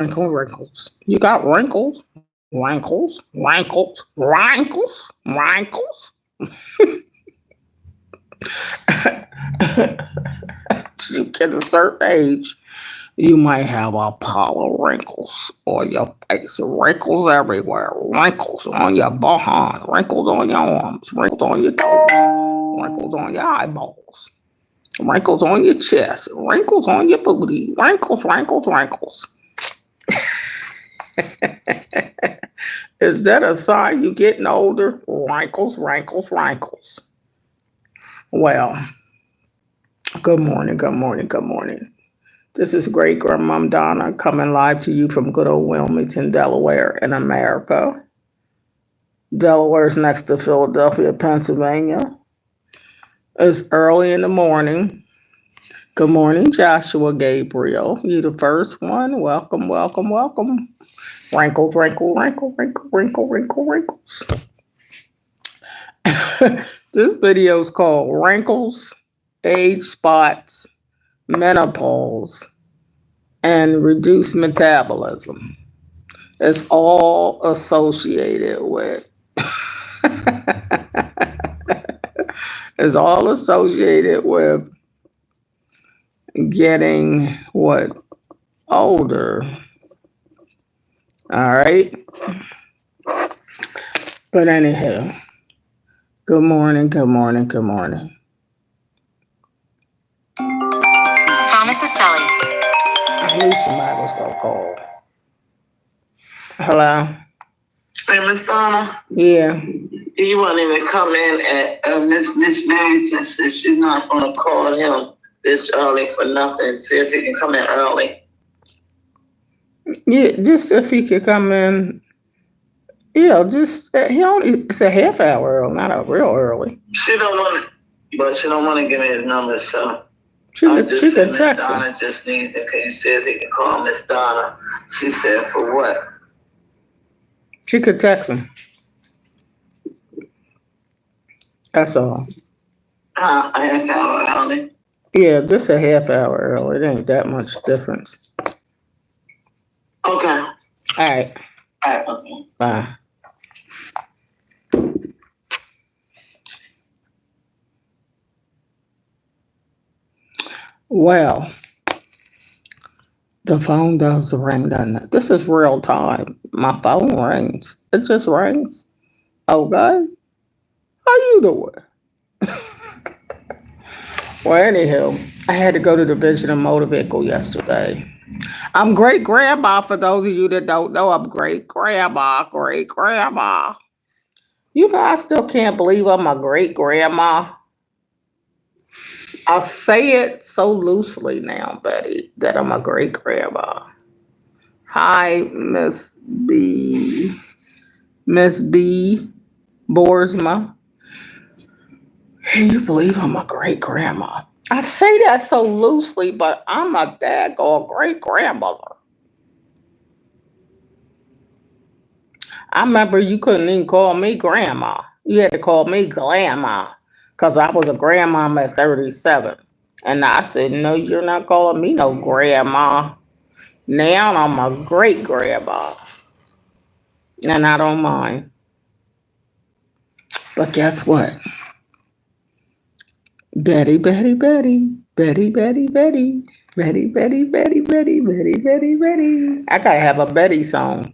Wrinkles. You got wrinkles, wrinkles, wrinkles, wrinkles, wrinkles. You get a certain age, you might have a pile of wrinkles on your face, wrinkles everywhere, wrinkles on your behind, wrinkles on your arms, wrinkles on your toes, wrinkles on your eyeballs, wrinkles on your chest, wrinkles on your booty, wrinkles, wrinkles, wrinkles. Is that a sign you getting older? Wrinkles, wrinkles, wrinkles. Well, good morning, good morning, good morning. This is great grandmom Donna coming live to you from good old Wilmington, Delaware, in America. Delaware's next to Philadelphia, Pennsylvania. It's early in the morning. Good morning, Joshua Gabriel. You the first one. Welcome, welcome, welcome. Wrinkles, wrinkle, wrinkle, wrinkle, wrinkle, wrinkle, wrinkles. This video is called Wrinkles, Age Spots, Menopause, and Reduced Metabolism. It's all associated with it's all associated with getting what? Older. All right. But anyhow, good morning, good morning, good morning. Pharmacist Sally. I knew somebody was gonna call. Hello? Hey, Miss Donna, Yeah. you want him to come in at Miss Barrington says she's not going to call him this early for nothing. See if he can come in early. Yeah, just if he could come in. Yeah, just he only it's a half hour early, not a real early. She don't want to, but she don't want to give me his number, so She could Miss text him. Donna just needs him. Can you see if he can call Miss Donna? She said, for what? She could text him. That's all. A half hour early. Yeah, just a half hour early. It ain't that much difference. Okay. All right. All right. Okay. Bye. Well, the phone does ring, doesn't it? This is real time. My phone rings. It just rings. Okay. How you doing? Well, anyhow, I had to go to the Vision and Motor Vehicle yesterday. I'm great grandma. For those of you that don't know, I'm great grandma. Great grandma. You know, I still can't believe I'm a great grandma. I'll say it so loosely now, Betty, that I'm a great grandma. Hi, Miss B. Miss B. Borsma. Can you believe I'm a great grandma? I say that so loosely, but I'm a daggone great grandmother. I remember you couldn't even call me grandma. You had to call me grandma because I was a grandmama at 37. And I said, no, you're not calling me no grandma. Now I'm a great grandma. And I don't mind. But guess what? Betty, Betty, Betty, Betty, Betty, Betty, Betty, Betty, Betty, Betty, Betty, Betty, Betty. I gotta have a Betty song.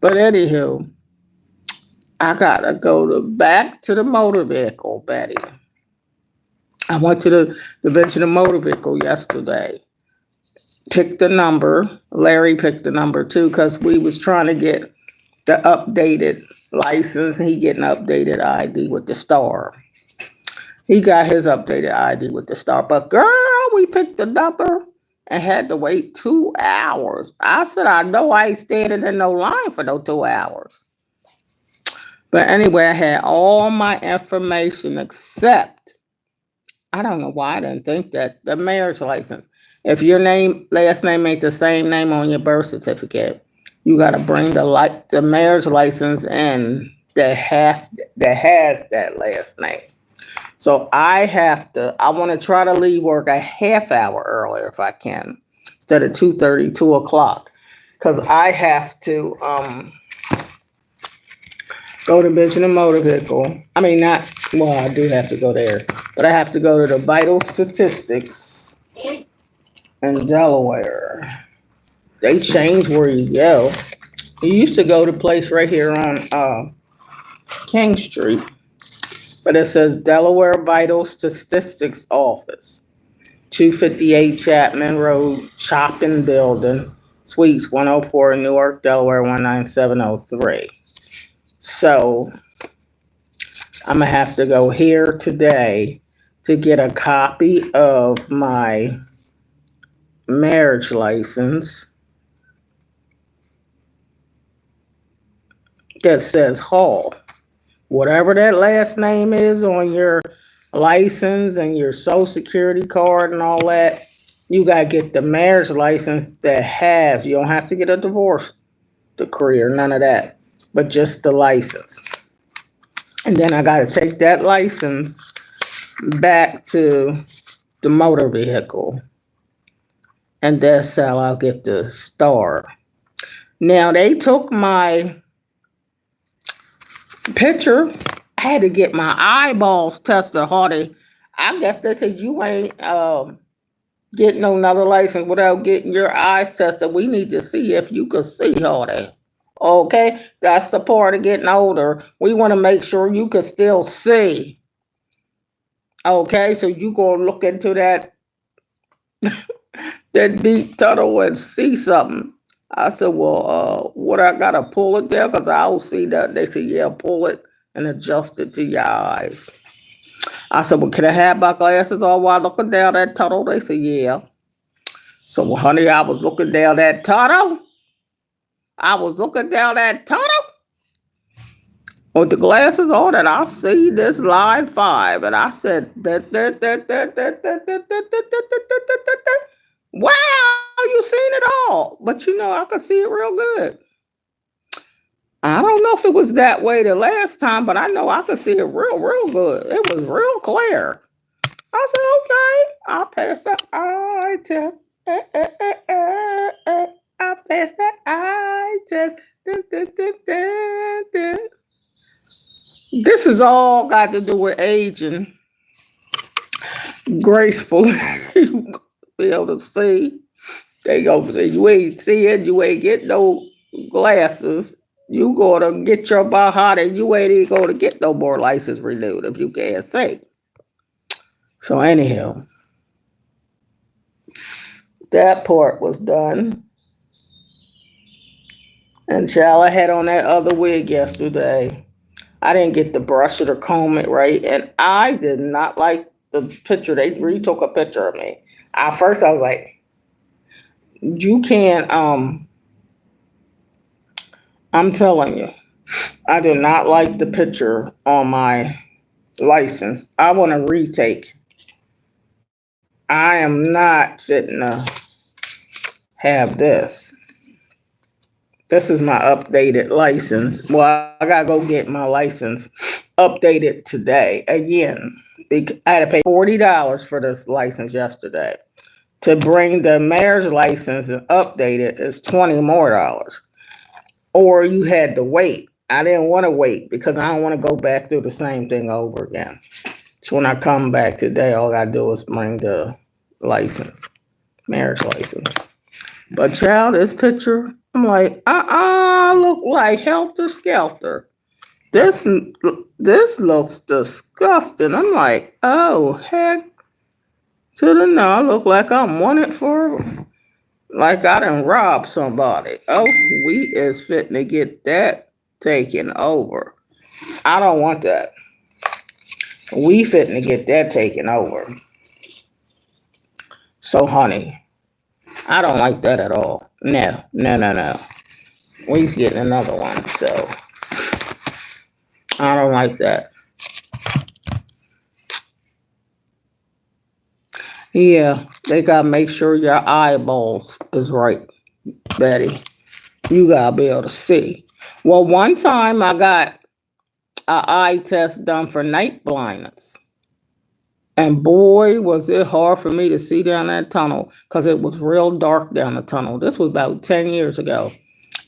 But anywho, I gotta go back to the motor vehicle, Betty. I went to the Division of Motor Vehicle yesterday. Picked the number. Larry picked the number too, because we was trying to get the updated license. He getting updated ID with the star. He got his updated ID with the star. But girl, we picked the number and had to wait 2 hours. I said, I know I ain't standing in no line for no 2 hours. But anyway, I had all my information except, I don't know why I didn't think that, the marriage license. If your last name ain't the same name on your birth certificate, you got to bring the marriage license in that has that last name. So I want to try to leave work a half hour earlier if I can, instead of 2:30, 2 o'clock. Because I have to go to Benjamin Motor Vehicle. I mean, not, well, I do have to go there, but I have to go to the vital statistics in Delaware. They changed where you go. You used to go to place right here on King Street, but it says Delaware Vital Statistics Office, 258 Chapman Road, Chopin Building, Suites 104 in Newark, Delaware 19703. So I'm gonna have to go here today to get a copy of my marriage license that says Hall. Whatever that last name is on your license and your social security card and all that, you gotta get the marriage license that has, you don't have to get a divorce decree or none of that, but just the license. And then I gotta take that license back to the motor vehicle, and that's how I'll get the start. Now they took my picture. I had to get my eyeballs tested, Hardy. I guess they said you ain't getting another license without getting your eyes tested. We need to see if you can see, Hardy. Okay, that's the part of getting older. We want to make sure you can still see. Okay, so you gonna look into that deep tunnel and see something. I said, well, what I gotta pull it there? Because I don't see that. They said, yeah, pull it and adjust it to your eyes. I said, well, can I have my glasses on while looking down that tunnel? They said, yeah. So, well, honey, I was looking down that tunnel. I was looking down that tunnel with the glasses on, and I see this line 5, and I said, wow, you seen it all. But you know, I could see it real good. I don't know if it was that way the last time, but I know I could see it real good. It was real clear. I said, okay, I'll pass the eye test. I'll pass the eye test. This is all got to do with aging gracefully. You be able to see. They go say you ain't seeing, you ain't getting no glasses. You gonna get your Baja and you ain't even gonna get no more license renewed if you can't see. So anyhow, that part was done. And child, I had on that other wig yesterday. I didn't get the brush it or comb it right, and I did not like the picture. They retook a picture of me. At first, I was like, "You can't." I'm telling you, I did not like the picture on my license. I want to retake. I am not fitting to have this. This is my updated license. Well, I gotta go get my license updated today again. I had to pay $40 for this license yesterday. To bring the marriage license and update it is $20 more. Or you had to wait. I didn't want to wait because I don't want to go back through the same thing over again. So when I come back today, all I gotta do is bring the license, marriage license. But child, this picture, I'm like, look like helter skelter. This this looks disgusting. I'm like, oh heck to the no, I look like I'm wanted for, like I done robbed somebody. Oh, we is fitting to get that taken over. I don't want that. We fitting to get that taken over. So honey, I don't like that at all. No. We's getting another one, so I don't like that. Yeah, they gotta make sure your eyeballs is right, Betty. You gotta be able to see. Well, one time I got an eye test done for night blindness. And boy, was it hard for me to see down that tunnel because it was real dark down the tunnel. This was about 10 years ago.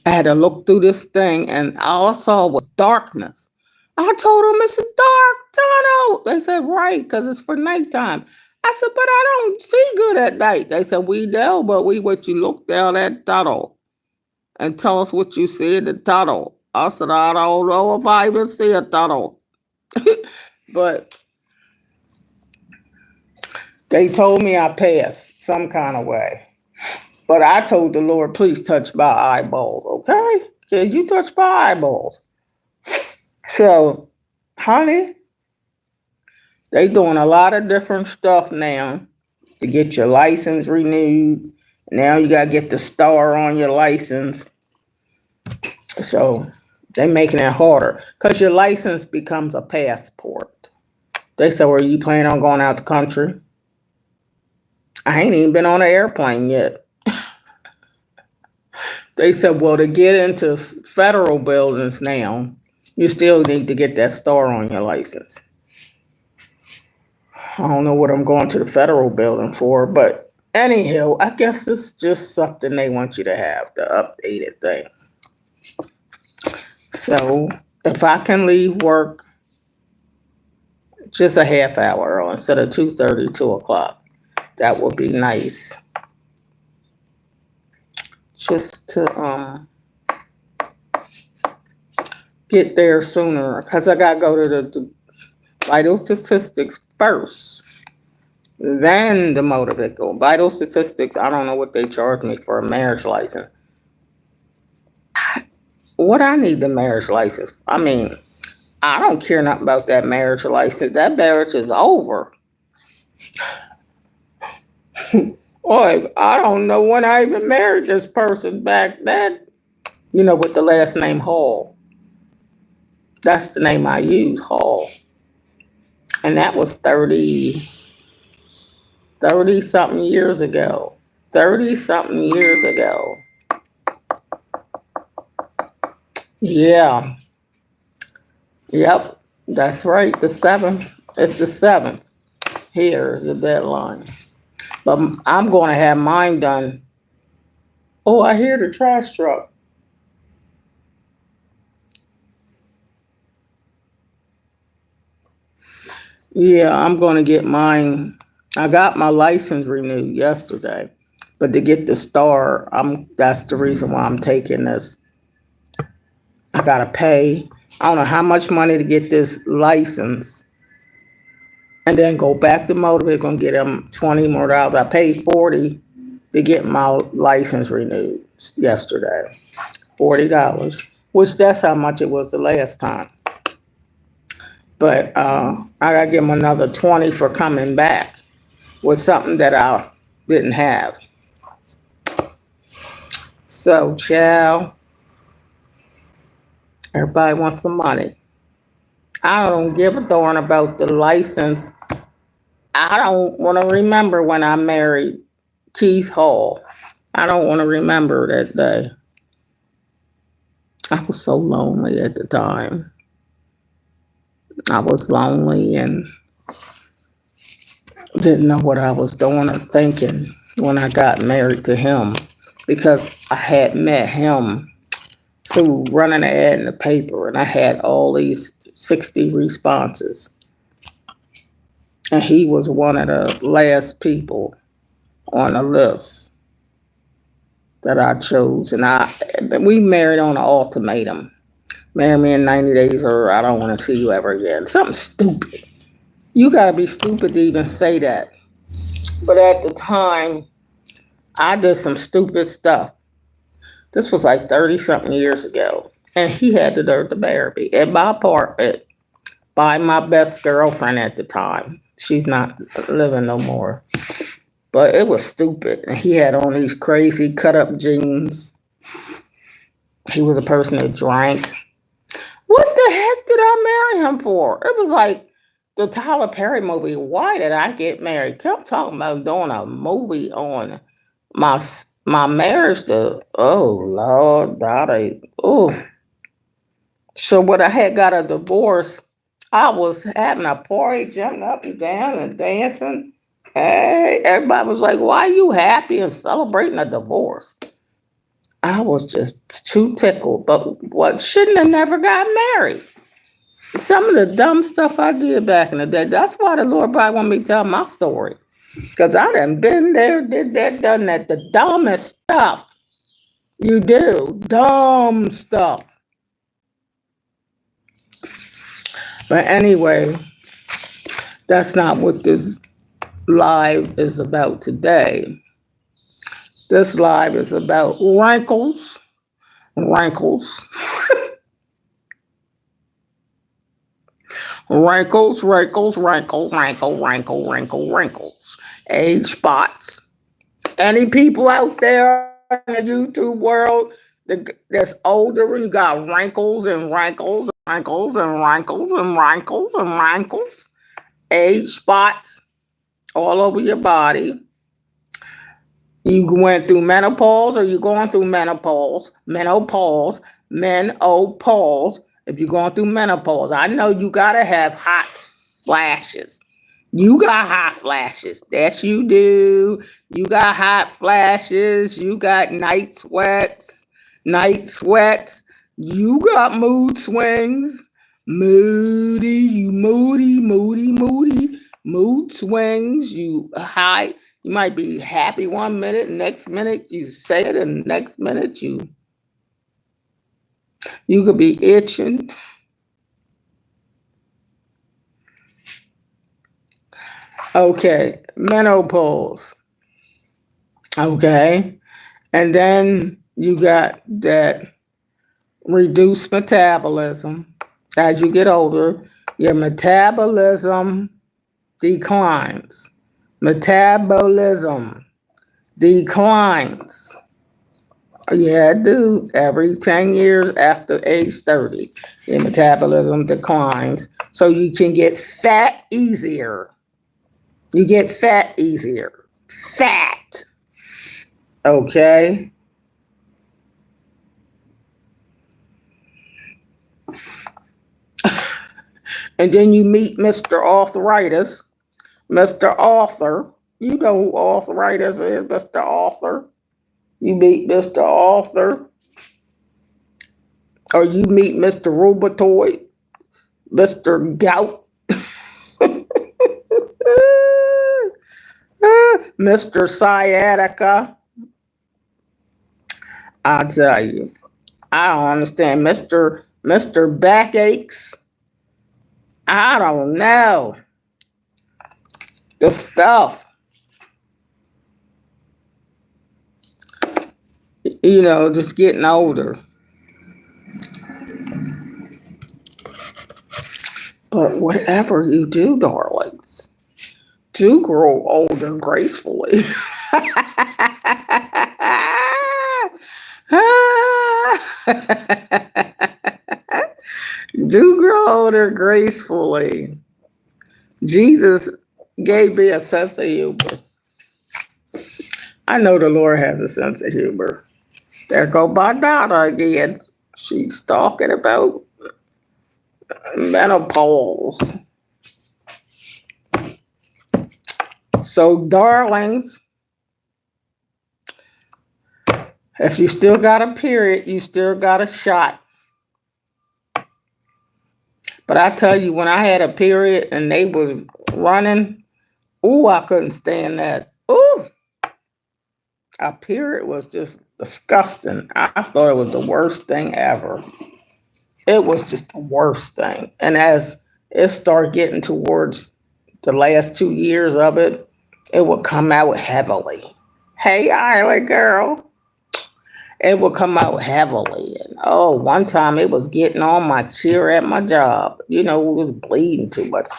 I had to look through this thing and all I saw was darkness. I told them it's a dark tunnel. They said, right, because it's for nighttime. I said, but I don't see good at night. They said, we know, but we want you look down that tunnel and tell us what you see in the tunnel. I said, I don't know if I even see a tunnel. But they told me I passed some kind of way. But I told the Lord, please touch my eyeballs, okay? Can you touch my eyeballs? So, honey, they doing a lot of different stuff now to get your license renewed. Now you got to get the star on your license. So they making it harder because your license becomes a passport. They said, well, you planning on going out the country? I ain't even been on an airplane yet. They said, well, to get into federal buildings now, you still need to get that star on your license. I don't know what I'm going to the federal building for, but anyhow, I guess it's just something they want you to have, the updated thing. So if I can leave work just a half hour early instead of 2:30, 2:00, that would be nice. Just to get there sooner, because I got to go to the vital statistics first, then the motor vehicle. Vital statistics, I don't know what they charge me for a marriage license. What I need the marriage license? I mean, I don't care nothing about that marriage license. That marriage is over. Like, I don't know when I even married this person back then. With the last name Hall. That's the name I use, Hall. And that was 30 something years ago. 30 something years ago. Yeah. Yep. That's right. The 7th. It's the 7th. Here is the deadline. But I'm going to have mine done. Oh, I hear the trash truck. Yeah, I'm going to get mine. I got my license renewed yesterday. But to get the star, that's the reason why I'm taking this. I got to pay. I don't know how much money to get this license. And then go back to motor vehicle and get them $20 more. I paid $40 to get my license renewed yesterday. $40, which that's how much it was the last time. But I got to give them another $20 for coming back with something that I didn't have. So, child, everybody wants some money. I don't give a darn about the license. I don't want to remember when I married Keith Hall. I don't want to remember that day. I was so lonely at the time. I was lonely and didn't know what I was doing or thinking when I got married to him, because I had met him through running an ad in the paper, and I had all these 60 responses. And he was one of the last people on the list that I chose. And we married on an ultimatum. Marry me in 90 days or I don't want to see you ever again. Something stupid. You got to be stupid to even say that. But at the time, I did some stupid stuff. This was like 30 something years ago. And he had the nerve to marry me at my apartment by my best girlfriend at the time. She's not living no more. But it was stupid. And he had on these crazy cut up jeans. He was a person that drank. What the heck did I marry him for? It was like the Tyler Perry movie. Why did I get married? Kept talking about doing a movie on my marriage to, oh Lord, Dottie. Oh. So when I had got a divorce, I was having a party, jumping up and down and dancing. Hey, everybody was like, "Why are you happy and celebrating a divorce?" I was just too tickled. But what shouldn't have never got married. Some of the dumb stuff I did back in the day. That's why the Lord probably want me to tell my story. Because I done been there, did that, done that. The dumbest stuff you do. Dumb stuff. But anyway, that's not what this live is about today. This live is about wrinkles, wrinkles, wrinkles, wrinkles, wrinkles, age spots. Any people out there in the YouTube world that's older and you got wrinkles and wrinkles and wrinkles and wrinkles and wrinkles and wrinkles, age spots all over your body. You went through menopause or you're going through menopause. If you're going through menopause, I know you gotta have hot flashes. You got hot flashes. That's you do. You got hot flashes. You got night sweats. Night sweats. You got mood swings. Moody. Mood swings. You might be happy one minute, next minute you say it, and next minute you could be itching. Okay, menopause. Okay, and then you got that reduced metabolism. As you get older, your metabolism declines. Metabolism declines. Yeah, dude. Every 10 years after age 30, your metabolism declines. So you can get fat easier. You get fat easier. Fat. Okay. And then you meet Mr. Arthritis. Mr. Author. You know who arthritis is, Mr. Author. You meet Mr. Author. Or you meet Mr. Rheumatoid, Mr. Gout, Mr. Sciatica. I tell you, I don't understand. Mr. Backaches. I don't know. The stuff. Just getting older. But whatever you do, darlings, do grow older gracefully. Do grow older gracefully. Jesus gave me a sense of humor. I know the Lord has a sense of humor. There go my daughter again. She's talking about menopause. So, darlings, if you still got a period, you still got a shot. But I tell you, when I had a period and they was running, ooh, I couldn't stand that. Ooh, a period was just disgusting. I thought it was the worst thing ever. It was just the worst thing. And as it started getting towards the last 2 years of it, it would come out heavily. Hey, Isla girl. It would come out heavily. And one time it was getting on my chair at my job. It was bleeding too much.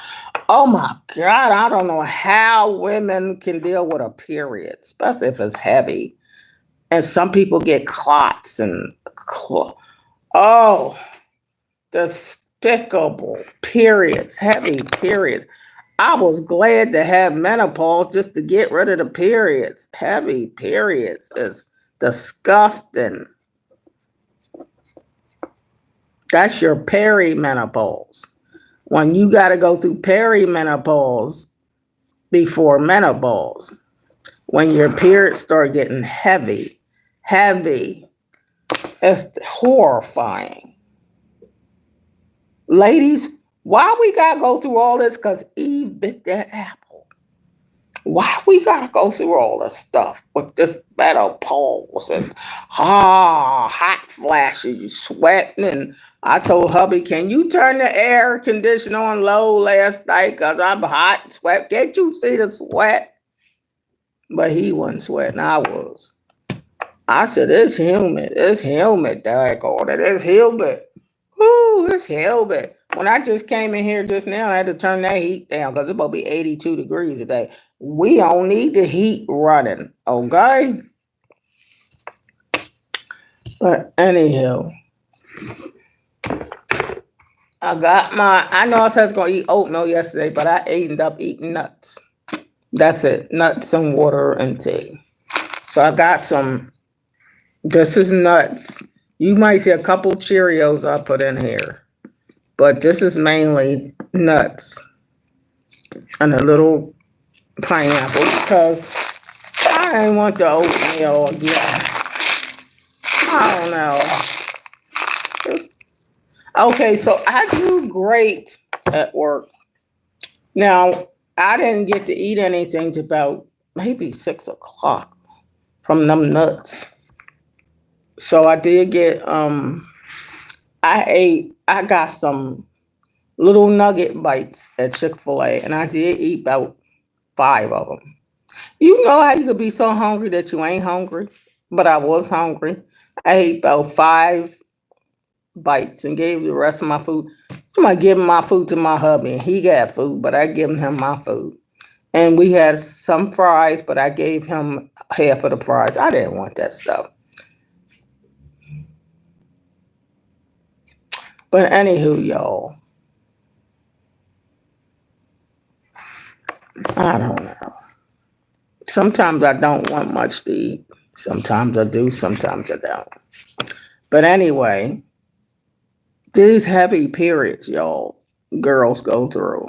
Oh my God, I don't know how women can deal with a period, especially if it's heavy. And some people get clots and despicable periods, heavy periods. I was glad to have menopause just to get rid of the periods. Heavy periods is disgusting. That's your perimenopause. when you got to go through perimenopause before menopause, when your periods start getting heavy, it's horrifying. Ladies, why we got to go through all this? Because Eve bit that apple. Why we got to go through all this stuff with this menopause and hot flashes, sweating? And I told hubby, can you turn the air conditioner on low last night? Because I'm hot and sweat. Can't you see the sweat? But he wasn't sweating. I was. I said, it's humid. It's humid, daggone it. It's humid. Ooh, it's humid. When I just came in here just now, I had to turn that heat down because it's supposed to be 82 degrees today. We don't need the heat running, okay? But anyhow, I know I said I was going to eat oatmeal yesterday, but I ended up eating nuts. That's it, nuts and water and tea. So I got some, this is nuts. You might see a couple Cheerios I put in here, but this is mainly nuts and a little pineapple because I didn't want the oatmeal again. I don't know. Okay, so I do great at work. Now, I didn't get to eat anything till about maybe 6 o'clock from them nuts. So I did get I got some little nugget bites at Chick-fil-A, and I did eat about 5 of them. You know how you could be so hungry that you ain't hungry? But I was hungry. I ate about 5 bites and gave the rest of my food. I giving my food to my hubby, and he got food, but I given him my food. And we had some fries, but I gave him half of the fries. I didn't want that stuff. But anywho, y'all, I don't know. Sometimes I don't want much to eat. Sometimes I do, sometimes I don't. But anyway, these heavy periods, y'all, girls go through.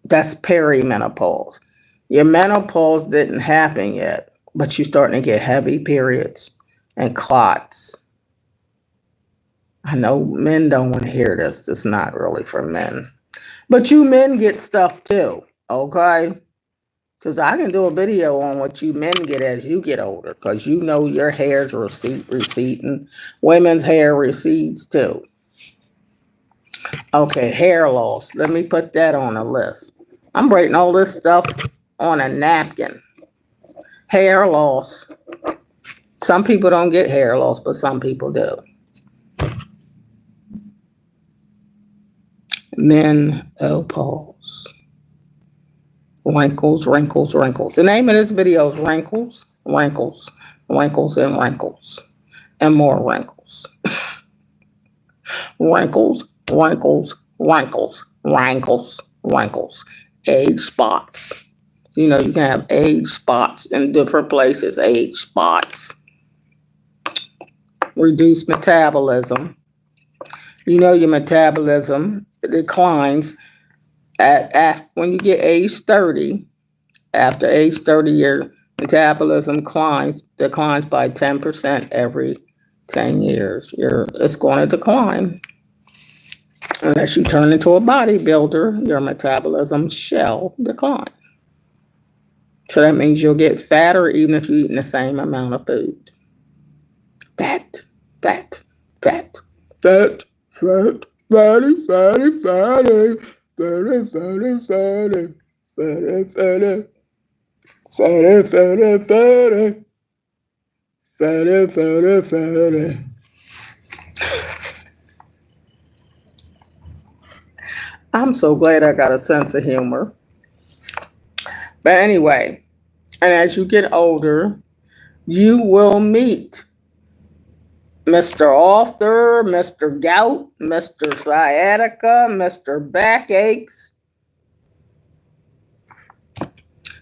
That's perimenopause. Your menopause didn't happen yet, but you're starting to get heavy periods and clots. I know men don't want to hear this. It's not really for men. But you men get stuff too, okay? Because I can do a video on what you men get as you get older, because you know your hair's receding. Women's hair recedes too. Okay, hair loss. Let me put that on a list. I'm writing all this stuff on a napkin. Hair loss. Some people don't get hair loss, but some people do. Menopause. Wrinkles, wrinkles, wrinkles. The name of this video is Wrinkles, Wrinkles, Wrinkles, and Wrinkles. And more wrinkles. Wrinkles, wrinkles, wrinkles, wrinkles, wrinkles. Age spots. You know, you can have age spots in different places. Age spots. Reduced metabolism. You know your metabolism declines at when you get age 30. After age 30, your metabolism declines by 10% every 10 years. It's going to decline. Unless you turn into a bodybuilder, your metabolism shall decline. So that means you'll get fatter even if you're eating the same amount of food. Fat, fat, fat, fat, fat, fatty, fatty, fatty, fatty, fatty, fatty, fatty, fatty, fatty, fatty, fatty, fatty, fatty, fatty. I'm so glad I got a sense of humor. But anyway, and as you get older, you will meet Mr. Author, Mr. Gout, Mr. Sciatica, Mr. Backaches,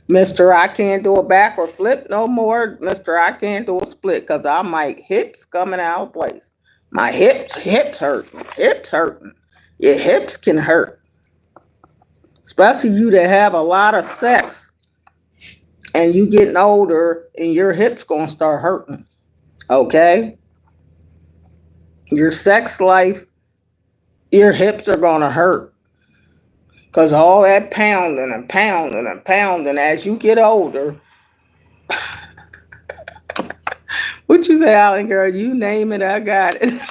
Mr. I can't do a backward flip no more, Mr. I can't do a split because my hips coming out of place. My hips hurting. Your hips can hurt, especially you that have a lot of sex and you getting older and your hips gonna start hurting. Okay, your sex life, your hips are gonna hurt because all that pounding and pounding and pounding as you get older. What you say, Alan girl? You name it, I got it.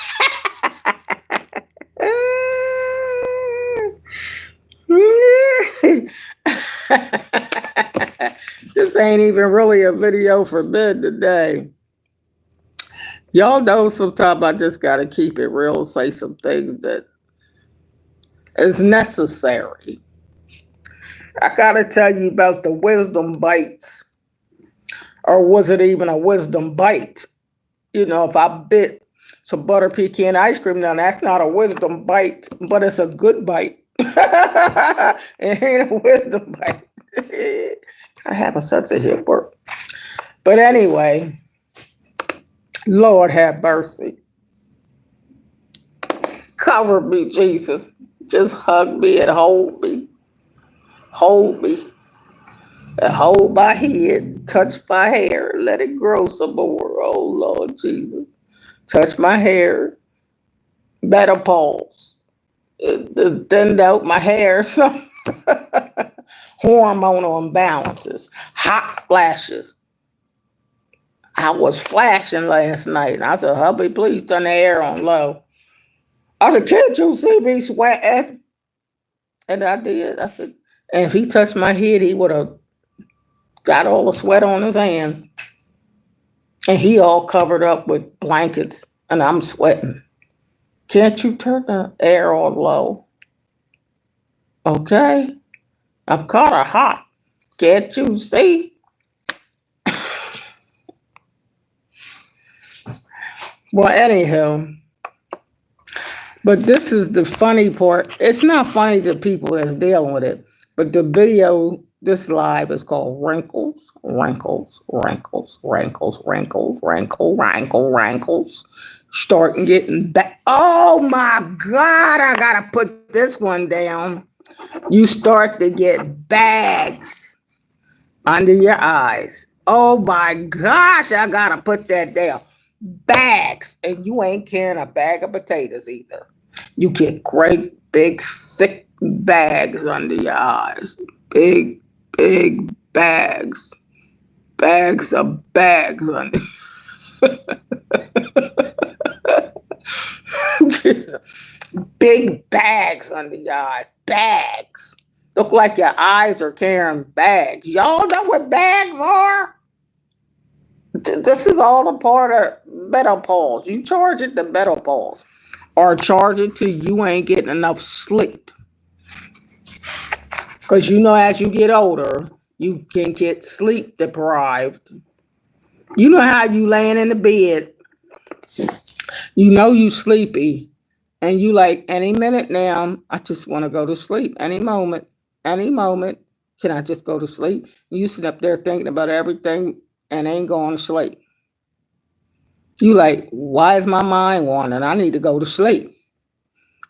This ain't even really a video for men today. Y'all know sometimes I just gotta keep it real, say some things that is necessary. I gotta tell you about the wisdom bites. Or was it even a wisdom bite? You know, if I bit some butter pecan ice cream, now that's not a wisdom bite, but it's a good bite. It ain't a wisdom bite. I have a sense of humor. But anyway, Lord have mercy. Cover me, Jesus. Just hug me and hold me. Hold me. And hold my head. Touch my hair. Let it grow some more. Oh, Lord Jesus. Touch my hair. Menopause. It thinned out my hair. So hormonal imbalances. Hot flashes. I was flashing last night. And I said, hubby, please turn the air on low. I said, can't you see me sweating? And I did. I said, and if he touched my head, he would have got all the sweat on his hands. And he all covered up with blankets, and I'm sweating. Can't you turn the air on low? Okay. I'm kind of hot. Can't you see? Well, anyhow, but this is the funny part. It's not funny to people that's dealing with it, but the video, this live is called Wrinkles, Wrinkles, Wrinkles, Wrinkles, Wrinkles, Wrinkle, Wrinkle, Wrinkles. Starting getting back. Oh my God, I gotta put this one down. You start to get bags under your eyes. Oh my gosh, I gotta put that down. Bags, and you ain't carrying a bag of potatoes either. You get great big thick bags under your eyes. Big, big bags. Bags of bags under. Big bags under your eyes. Bags. Look like your eyes are carrying bags. Y'all know what bags are? This is all a part of menopause. You charge it to menopause, or charge it to you ain't getting enough sleep. Because you know, as you get older, you can get sleep deprived. You know how you laying in the bed, you know you sleepy, and you like any minute now, I just want to go to sleep. Any moment, can I just go to sleep? You sit up there thinking about everything and ain't going to sleep. You like, why is my mind wandering? I need to go to sleep.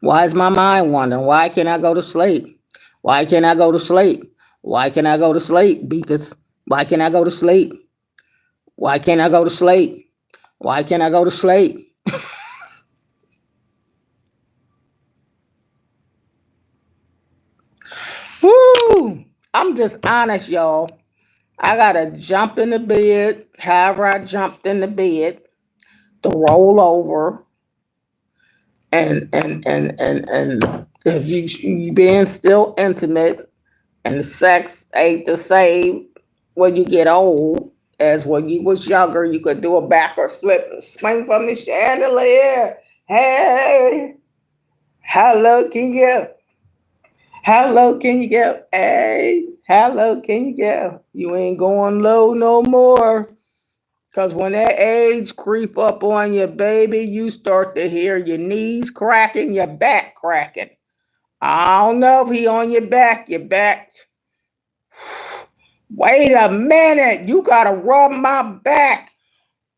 Why is my mind wandering? Why can't I go to sleep? Why can't I go to sleep? Why can't I go to sleep? Beepers. Why can't I go to sleep? Why can't I go to sleep? Why can't I go to sleep? Woo! I'm just honest, y'all. I gotta jump in the bed, however I jumped in the bed, to roll over, and if you being still intimate, and sex ain't the same when you get old as when you was younger. You could do a backward flip and swing from the chandelier. Hey, how low can you go? How low can you go? Hey, how low can you go? You ain't going low no more. Cause when that age creep up on you, baby, you start to hear your knees cracking, your back cracking. I don't know if he on your back. Wait a minute, you gotta rub my back.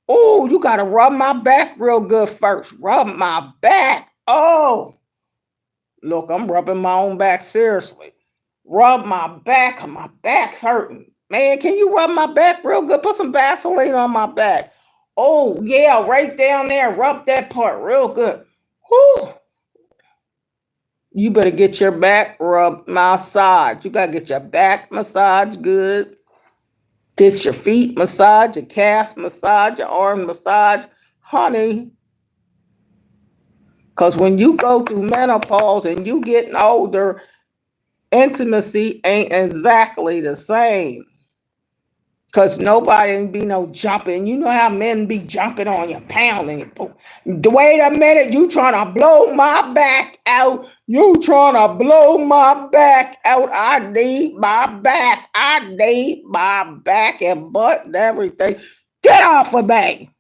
Oh, you gotta rub my back real good first. Rub my back. Oh, Look, I'm rubbing my own back seriously. Rub my back, and my back's hurting. Man, can you rub my back real good? Put some Vaseline on my back. Oh, yeah, right down there. Rub that part real good. Whew. You better get your back rub massage. You gotta get your back massage good. Get your feet massage, your calves massage, your arm massage. Honey, because when you go through menopause and you getting older, intimacy ain't exactly the same. Cause nobody ain't be no jumping. You know how men be jumping on you, pounding you. Wait a minute, you trying to blow my back out. You trying to blow my back out. I need my back. I need my back and butt and everything. Get off of me.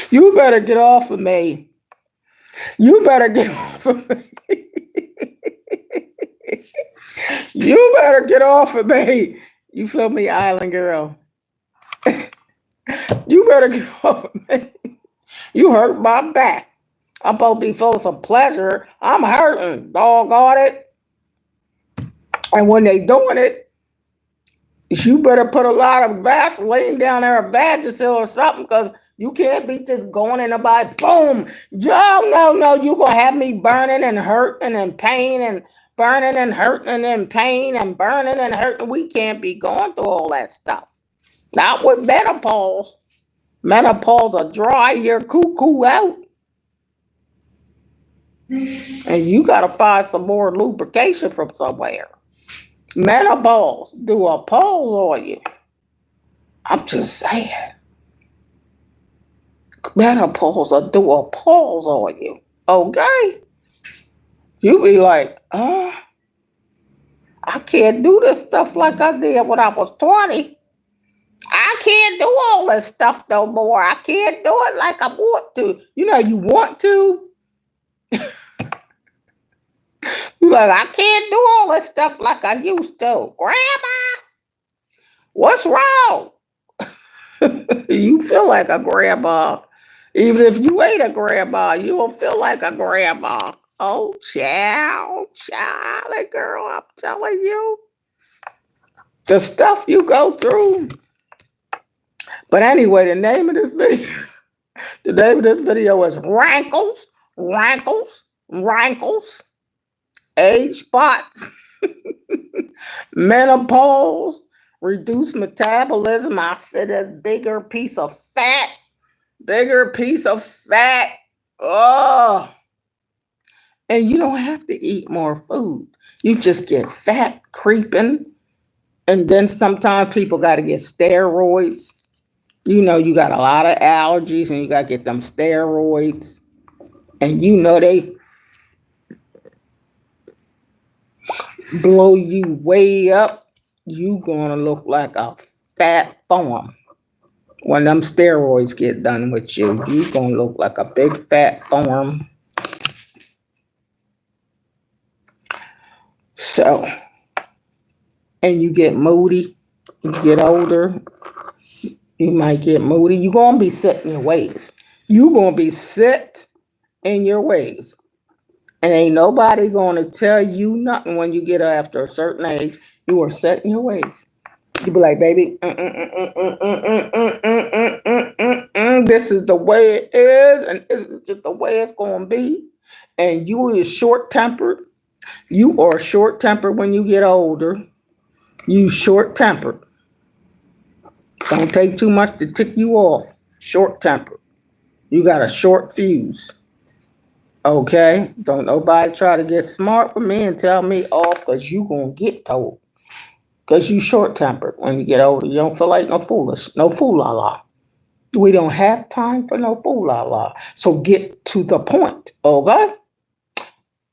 You better get off of me. You better get off of me. You better get off of me. You feel me, Island Girl? You better get off of me. You hurt my back. I'm supposed to be full of some pleasure. I'm hurting. Doggone it. And when they doing it, you better put a lot of Vaseline down there, a Vagisil or something, because you can't be just going in the body, boom. No. You going to have me burning and hurting and pain and burning and hurting and pain and burning and hurting. We can't be going through all that stuff. Not with menopause. Menopause will dry your cuckoo out. And you got to find some more lubrication from somewhere. Menopause do a pause on you. I'm just saying. Menopause will do a pause on you. Okay? You be like, I can't do this stuff like I did when I was 20. I can't do all this stuff no more. I can't do it like I want to. You know, you want to. You like, I can't do all this stuff like I used to. Grandma, what's wrong? You feel like a grandma. Even if you ain't a grandma, you will feel like a grandma. Oh, child, girl, I'm telling you. The stuff you go through. But anyway, the name of this video is Wrinkles, Wrinkles, Wrinkles, Age Spots, Menopause, Reduced Metabolism. I said a bigger piece of fat. Bigger piece of fat. Oh. And you don't have to eat more food. You just get fat creeping. And then sometimes people got to get steroids. You know, you got a lot of allergies and you got to get them steroids. And you know, they blow you way up. You going to look like a fat farm. When them steroids get done with you, you going to look like a big fat farm. So, and you get moody, you get older, you might get moody. You're going to be set in your ways. You're going to be set in your ways. And ain't nobody going to tell you nothing when you get after a certain age. You are set in your ways. You be like, baby, this is the way it is, and this is just the way it's going to be. And you are short-tempered. You are short-tempered when you get older. You short-tempered. Don't take too much to tick you off. Short-tempered. You got a short fuse. Okay? Don't nobody try to get smart with me and tell me off, because you going to get told. Because you short-tempered when you get older. You don't feel like no fool-la-la. We don't have time for no fool-la-la. So get to the point, okay?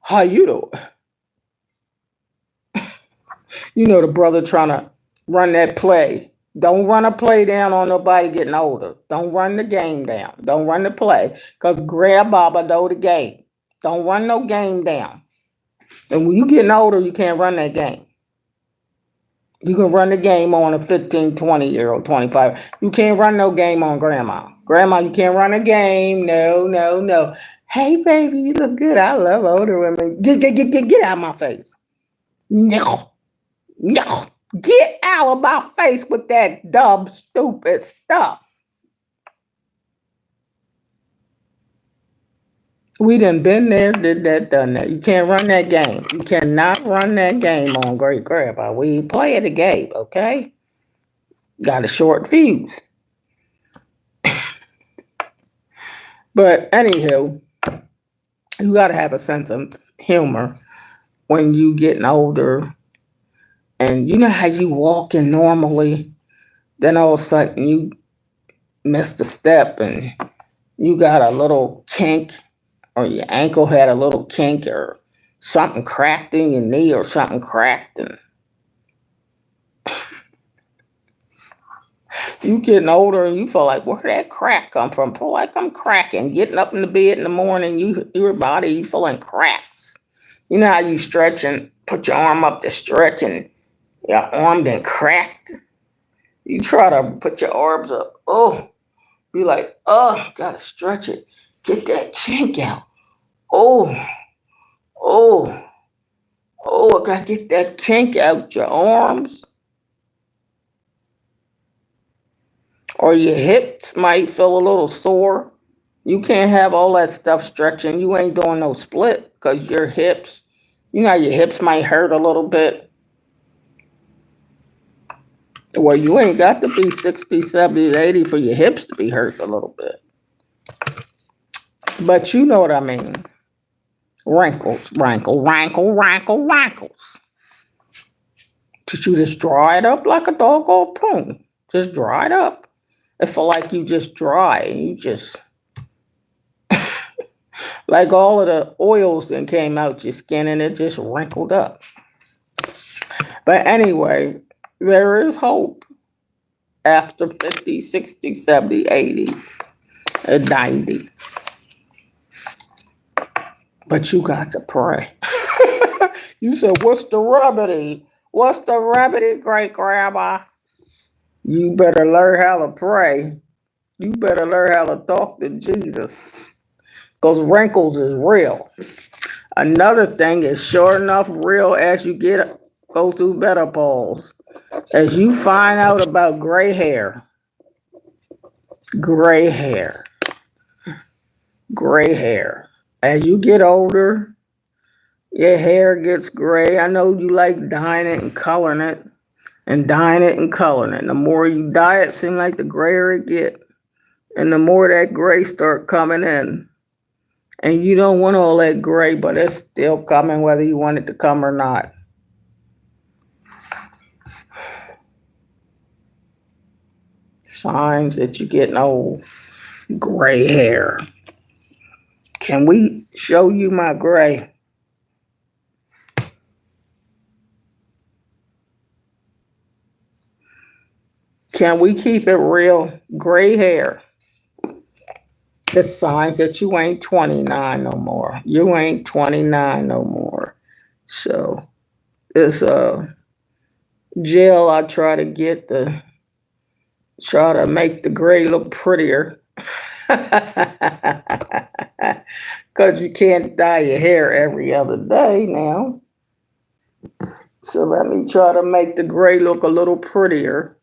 How you doing? You know, the brother trying to run that play. Don't run a play down on nobody getting older. Don't run the game down. Don't run the play. Because Grandbaba know the game. Don't run no game down. And when you getting older, you can't run that game. You can run the game on a 15, 20-year-old, 25. You can't run no game on grandma. Grandma, you can't run a game. No, no, no. Hey, baby, you look good. I love older women. Get out of my face. No, no. Get out of my face with that dumb, stupid stuff. We done been there, did that, done that. You can't run that game. You cannot run that game on great grandpa. We play the game, okay? Got a short fuse. But anywho, you got to have a sense of humor when you getting older. And you know how you walking normally, then all of a sudden you missed a step and you got a little kink, or your ankle had a little kink, or something cracked in your knee, or something cracked, and you getting older and you feel like, where did that crack come from? Feel like I'm cracking. Getting up in the bed in the morning, your body, you feeling cracks. You know how you stretch and put your arm up to stretch and your arm then cracked? You try to put your arms up. Oh, be like, oh, gotta stretch it. Get that kink out. Oh, oh, oh, I gotta get that kink out your arms. Or your hips might feel a little sore. You can't have all that stuff stretching. You ain't doing no split because your hips, you know, your hips might hurt a little bit. Well, you ain't got to be 60, 70, 80 for your hips to be hurt a little bit. But you know what I mean. Wrinkles, wrinkles. Did you just dry it up like a dog or prune? Just dry it up. It feel like you just dry and you just like all of the oils that came out your skin and it just wrinkled up. But anyway, there is hope after 50, 60, 70, 80, and 90. But you got to pray. You said, what's the remedy? What's the remedy, great grandma? You better learn how to pray. You better learn how to talk to Jesus. Because wrinkles is real. Another thing is sure enough real as you go through menopause. As you find out about gray hair, gray hair, gray hair. As you get older, your hair gets gray. I know you like dyeing it and coloring it, and dyeing it and coloring it. The more you dye it, seems like the grayer it get, and the more that gray start coming in. And you don't want all that gray, but it's still coming whether you want it to come or not. Signs that you're getting old. Gray hair. Can we show you my gray? Can we keep it real? Gray hair. The signs that you ain't 29 no more. You ain't 29 no more. So it's gel I try to get to try to make the gray look prettier. Because you can't dye your hair every other day now. So let me try to make the gray look a little prettier.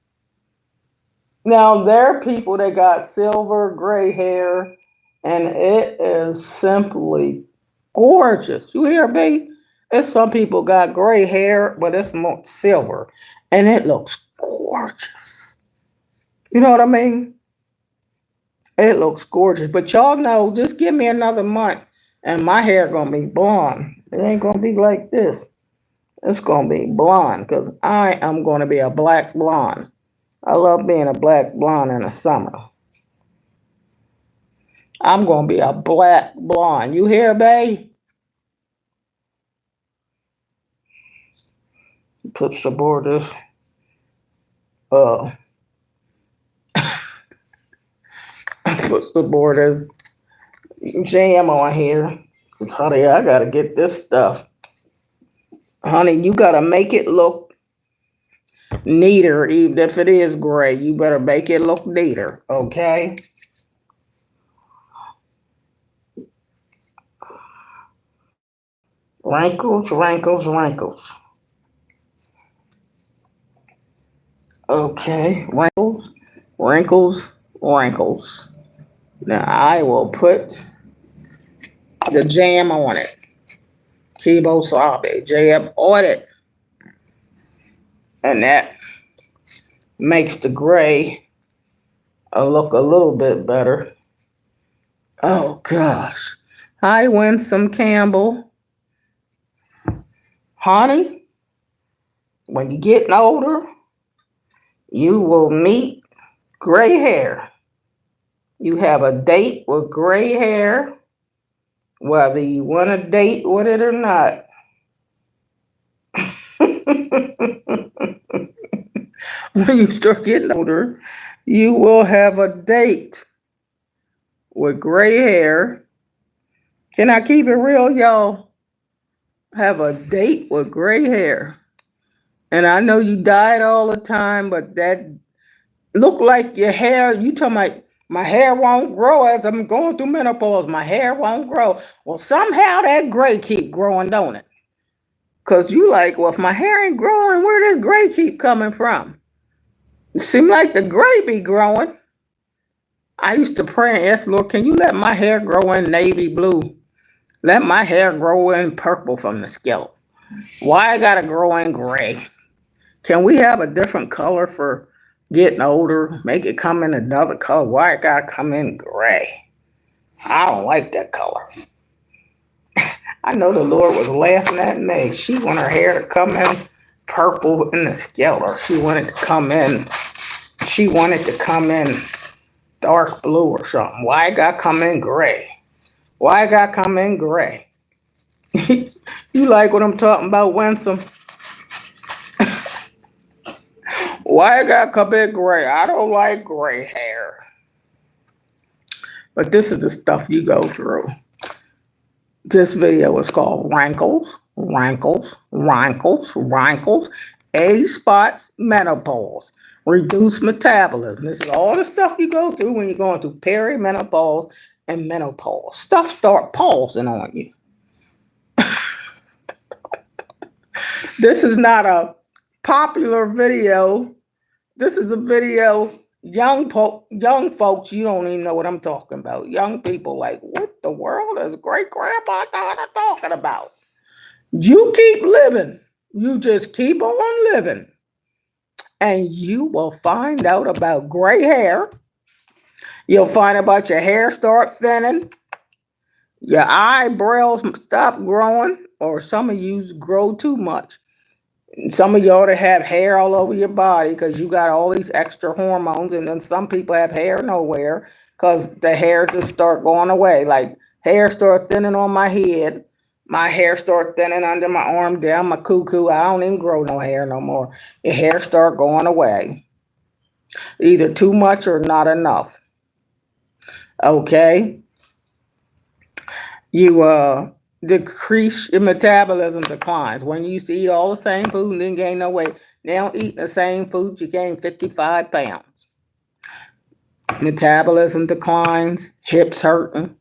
Now, there are people that got silver gray hair, and it is simply gorgeous. You hear me? There's some people got gray hair, but it's more silver, and it looks gorgeous. You know what I mean? It looks gorgeous. But y'all know, just give me another month, and my hair gonna be blonde. It ain't gonna be like this. It's gonna be blonde, because I am gonna be a black blonde. I love being a black blonde in the summer. I'm going to be a black blonde. You hear, babe? Put some more of this uh, put some more of this jam on here. Honey, I got to get this stuff. Honey, you got to make it look neater, even if it is gray. You better make it look neater, okay? Wrinkles, wrinkles, wrinkles. Okay, wrinkles, wrinkles, wrinkles. Now I will put the jam on it. Kibo Sabe, jam on it. And that makes the gray look a little bit better. Oh gosh. Hi, Winsome Campbell. Honey, when you're getting older, you will meet gray hair. You have a date with gray hair, whether you want to date with it or not. When you start getting older, you will have a date with gray hair. Can I keep it real, y'all? Have a date with gray hair. And I know you dye it all the time, but that look like your hair. You talking about my hair won't grow as I'm going through menopause. My hair won't grow. Well, somehow that gray keep growing, don't it? Cause you like, well, if my hair ain't growing, where does gray keep coming from? It seems like the gray be growing. I used to pray and ask, Lord, can you let my hair grow in navy blue? Let my hair grow in purple from the scalp. Why I gotta grow in gray? Can we have a different color for getting older? Make it come in another color. Why it gotta come in gray? I don't like that color. I know the Lord was laughing at me. She wanted her hair to come in purple in the scalp, or she wanted to come in. She wanted to come in dark blue or something. Why it gotta come in gray? Why it gotta come in gray? You like what I'm talking about, Winsome? Why it gotta come in gray? I don't like gray hair. But this is the stuff you go through. This video is called Wrinkles, Wrinkles, Wrinkles, Wrinkles, Age Spots, Menopause, Reduced Metabolism. This is all the stuff you go through when you're going through perimenopause and menopause. Stuff start pausing on you. This is not a popular video. This is a video young folks, you don't even know what I'm talking about. Young people like, what the world is great grandpa talking about? You keep living. You just keep on living. And you will find out about gray hair. You'll find about your hair start thinning. Your eyebrows stop growing, or some of you grow too much. Some of y'all that have hair all over your body because you got all these extra hormones, and then some people have hair nowhere because the hair just start going away. Like hair start thinning on my head, my hair start thinning under my arm, down my cuckoo. I don't even grow no hair no more. Your hair start going away, either too much or not enough. Okay, you decrease your metabolism declines. When you used to eat all the same food and didn't gain no weight, now eating the same food, you gain 55 pounds. Metabolism declines, hips hurting.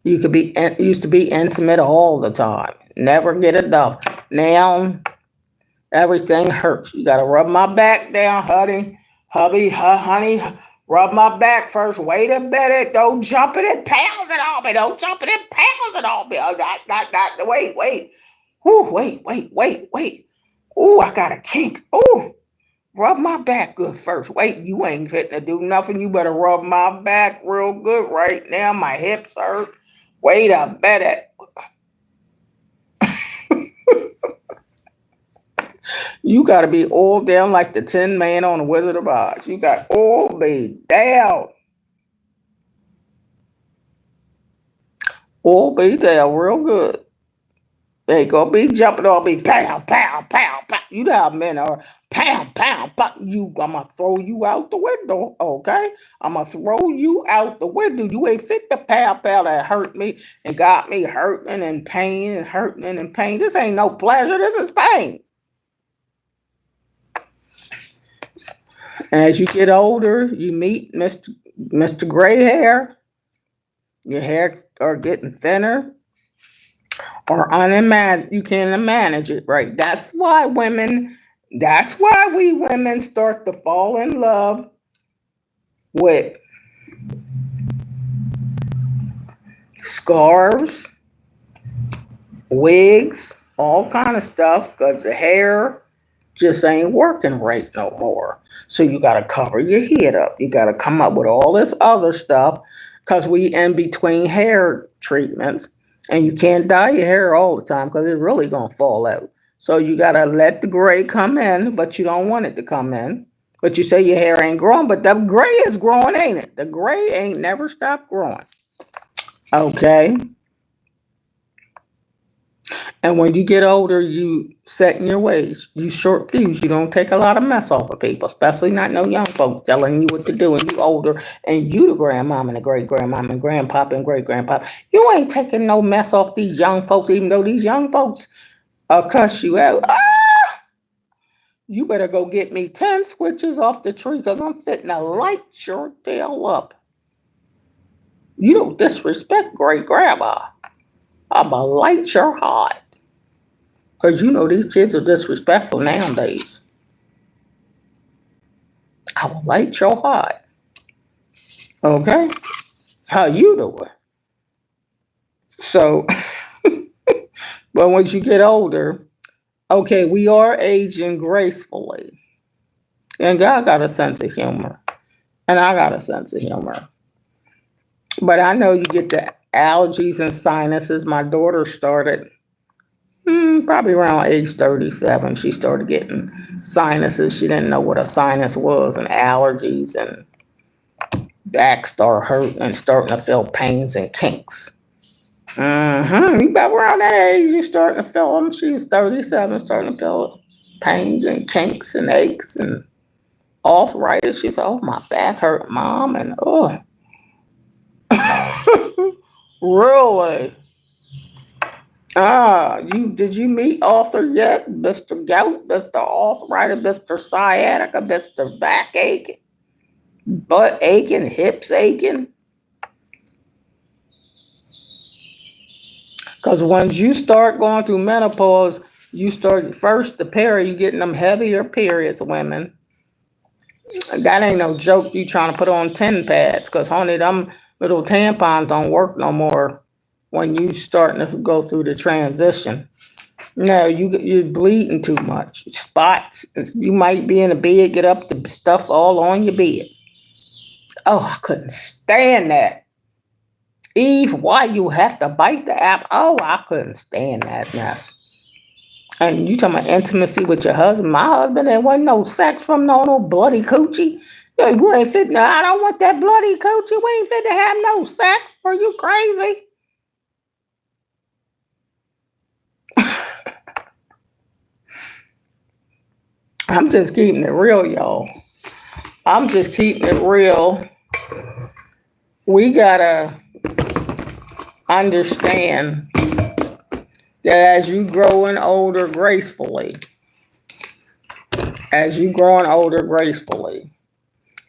You could be used to be intimate all the time, never get enough. Now everything hurts. You gotta rub my back down, honey. Rub my back first. Wait a minute. Don't jump it and pound it on me. Don't jump it and pound it on me. Oh, not. Wait. Ooh, wait. Ooh, I got a kink. Ooh, rub my back good first. Wait, you ain't fitting to do nothing. You better rub my back real good right now. My hips hurt. Wait a minute. You got to be all down like the Tin Man on the Wizard of Oz. You got all be down. All be down real good. They gonna be jumping on me, pow. You know how men are, pow. I'm gonna throw you out the window, okay? I'm gonna throw you out the window. You ain't fit the pow that hurt me and got me hurting and pain. This ain't no pleasure. This is pain. As you get older, you meet Mr. Gray Hair. Your hair are getting thinner or you can't manage it right. That's why we women start to fall in love with scarves, wigs, all kind of stuff, because the hair just ain't working right no more. So you got to cover your head up. You got to come up with all this other stuff because we in between hair treatments, and you can't dye your hair all the time because it's really gonna fall out. So you got to let the gray come in, but you don't want it to come in. But you say your hair ain't growing, but the gray is growing, ain't it? The gray ain't never stopped growing. Okay. And when you get older, you set in your ways. You short fuse. You don't take a lot of mess off of people, especially not no young folks telling you what to do. And you older, and you the grandmom and the great grandmom and grandpop and great grandpop. You ain't taking no mess off these young folks, even though these young folks cuss you out. Ah! You better go get me 10 switches off the tree because I'm fitting to light your tail up. You don't disrespect great grandma. I'ma light your heart. Because you know these kids are disrespectful nowadays. I will light your heart. Okay? How you doing? So, but once you get older, okay, we are aging gracefully. And God got a sense of humor. And I got a sense of humor. But I know you get the allergies and sinuses. My daughter started probably around age 37. She started getting sinuses. She didn't know what a sinus was, and allergies, and back start hurting and starting to feel pains and kinks. You about around that age, you starting to feel them. She was 37, starting to feel pains and kinks and aches and arthritis. She said, "Oh, my back hurt, Mom," and oh, really? You did you meet author yet, Mister Gout, Mister Arthritis, Mister Sciatica, Mister Backache, butt aching, hips aching? Because once you start going through menopause, you start first the period, you getting them heavier periods, women. That ain't no joke. You trying to put on 10 pads, because honey, them little tampons don't work no more when you starting to go through the transition. No, you're bleeding too much. Spots. You might be in a bed, get up the stuff all on your bed. Oh, I couldn't stand that. Eve, why you have to bite the apple? Oh, I couldn't stand that mess. And you talking about intimacy with your husband? My husband, there wasn't no sex from no bloody coochie. Yo, we ain't fit. No, I don't want that bloody coochie. We ain't fit to have no sex. Are you crazy? I'm just keeping it real, y'all. I'm just keeping it real. We gotta understand that as you growing older gracefully,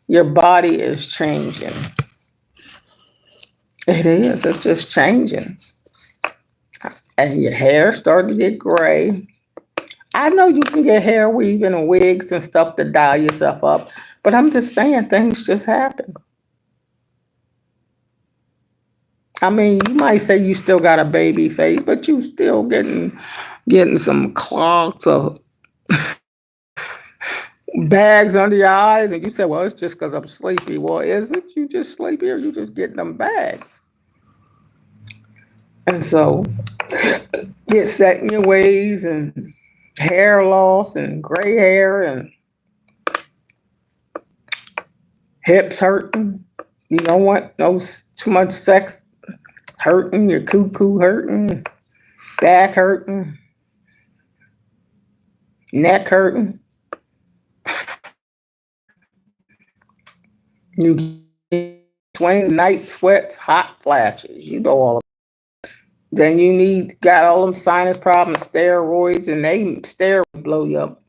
your body is changing. It is. It's just changing. And your hair starting to get gray. I know you can get hair weaving and wigs and stuff to dye yourself up, but I'm just saying things just happen. I mean, you might say you still got a baby face, but you still getting some clogs of bags under your eyes, and you say, "Well, it's just because I'm sleepy." Well, is it you just sleepy, or you just getting them bags? And so, get set in your ways, and hair loss, and gray hair, and hips hurting. You don't want too much sex hurting. Your cuckoo hurting, back hurting, neck hurting. You swing, night sweats, hot flashes. You know all of it. Then you got all them sinus problems, steroids, and they steroids blow you up.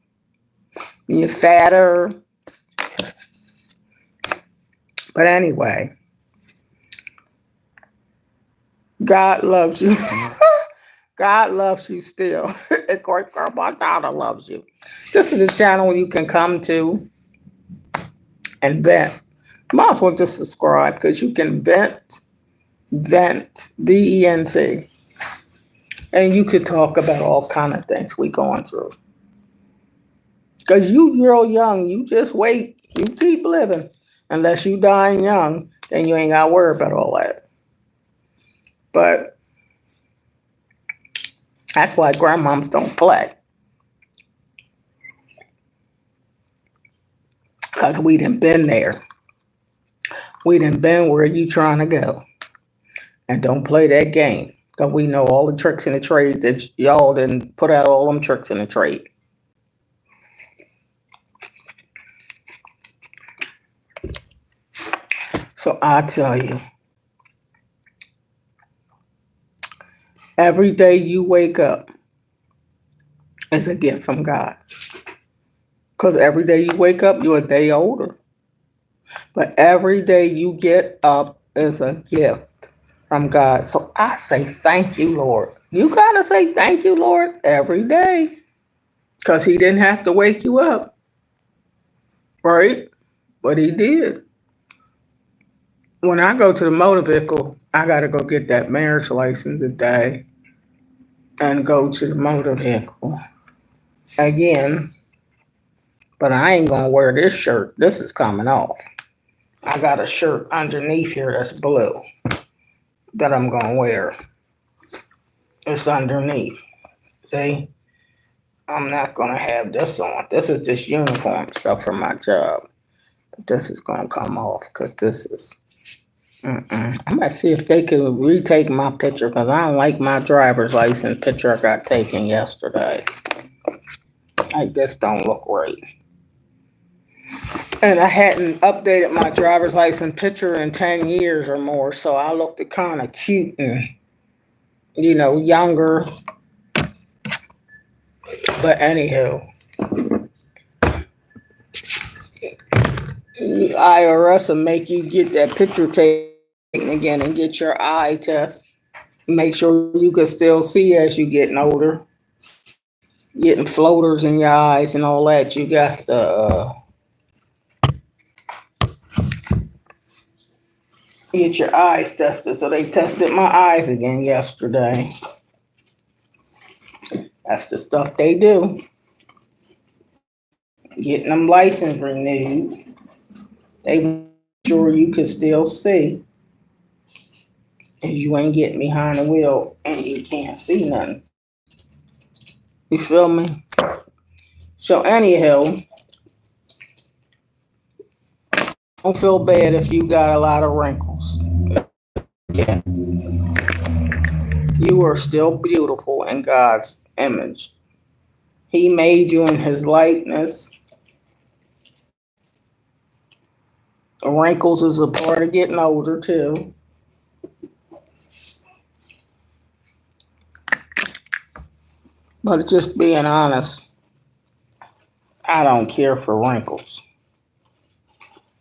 You're fatter. But anyway, God loves you. God loves you still. And Great Grandma Donna loves you. This is a channel you can come to and vent. Might as well just subscribe because you can vent, VENT, and you could talk about all kind of things we going through. Because you're real young, you just wait, you keep living. Unless you dying young, then you ain't got to worry about all that. But that's why grandmoms don't play. Because we done been there. We done been where you trying to go. And don't play that game. Because we know all the tricks in the trade that y'all didn't put out all them tricks in the trade. So I tell you, every day you wake up is a gift from God. Because every day you wake up, you're a day older. But every day you get up is a gift from God. So I say thank you, Lord. You got to say thank you, Lord, every day. Because he didn't have to wake you up. Right? But he did. When I go to the motor vehicle, I got to go get that marriage license today and go to the motor vehicle again. But I ain't going to wear this shirt. This is coming off. I got a shirt underneath here that's blue that I'm going to wear. It's underneath. See? I'm not going to have this on. This is just uniform stuff for my job. But this is going to come off because this is... I might see if they can retake my picture because I don't like my driver's license picture I got taken yesterday. I just don't look right. And I hadn't updated my driver's license picture in 10 years or more, so I looked kind of cute and, younger. But anywho, IRS will make you get that picture taken again and get your eye test. Make sure you can still see as you getting older. Getting floaters in your eyes and all that. You got to get your eyes tested. So they tested my eyes again yesterday. That's the stuff they do. Getting them license renewed. They make sure you can still see. And you ain't getting behind the wheel and you can't see nothing. You feel me? So anyhow, don't feel bad if you got a lot of wrinkles. Yeah. You are still beautiful in God's image. He made you in his likeness. The wrinkles is a part of getting older too. But just being honest, I don't care for wrinkles.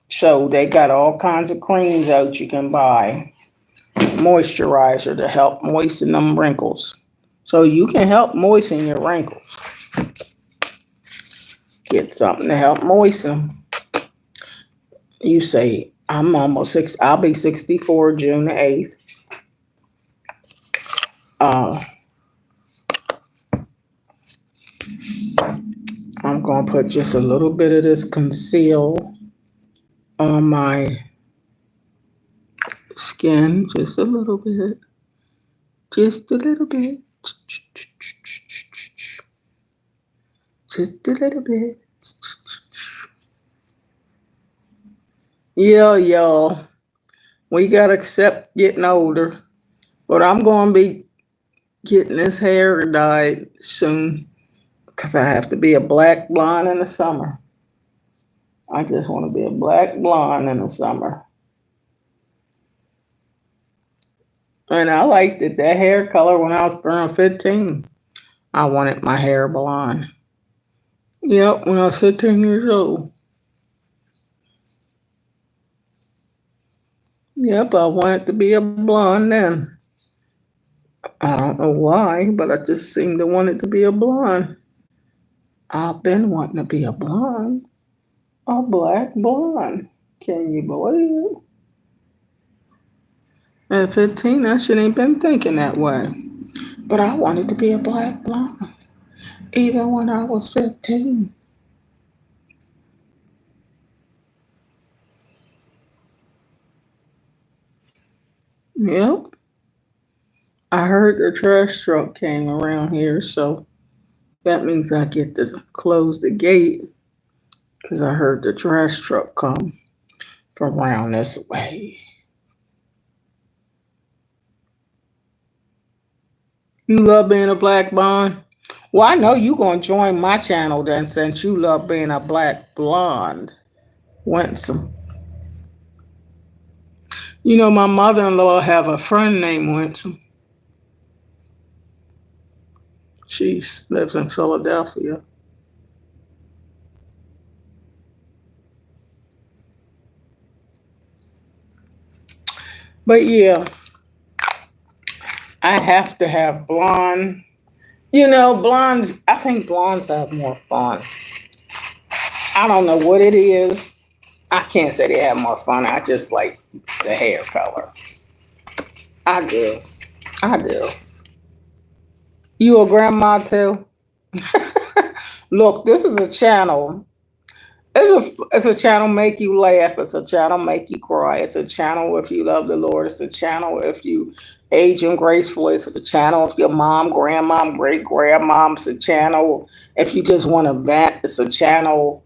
So they got all kinds of creams out you can buy. Moisturizer to help moisten them wrinkles. So you can help moisten your wrinkles. Get something to help moisten them. You say, I'm almost 6, I'll be 64 June the 8th. I'm going to put just a little bit of this conceal on my skin. Just a little bit. Just a little bit. Just a little bit. Yeah, y'all. We got to accept getting older. But I'm going to be getting this hair dyed soon. Because I have to be a black blonde in the summer. I just want to be a black blonde in the summer. And I liked it. That hair color when I was around 15. I wanted my hair blonde. Yep, when I was 15 years old. Yep, I wanted to be a blonde then. I don't know why, but I just seemed to want it to be a blonde. I've been wanting to be a blonde. A black blonde. Can you believe it? At 15, I shouldn't have been thinking that way. But I wanted to be a black blonde. Even when I was 15. Yep. I heard the trash truck came around here, so that means I get to close the gate because I heard the trash truck come from around this way. You love being a black blonde? Well, I know you gonna join my channel then, since you love being a black blonde. Winsome. You know, my mother-in-law have a friend named Winsome. She lives in Philadelphia. But yeah, I have to have blonde. You know, blondes, I think blondes have more fun. I don't know what it is. I can't say they have more fun. I just like the hair color. I do. I do. You a grandma too? Look, this is a channel. It's a channel make you laugh. It's a channel make you cry. It's a channel if you love the Lord. It's a channel if you aging gracefully. It's a channel if your mom, grandmom, great grandmom. It's a channel if you just want to vent. It's a channel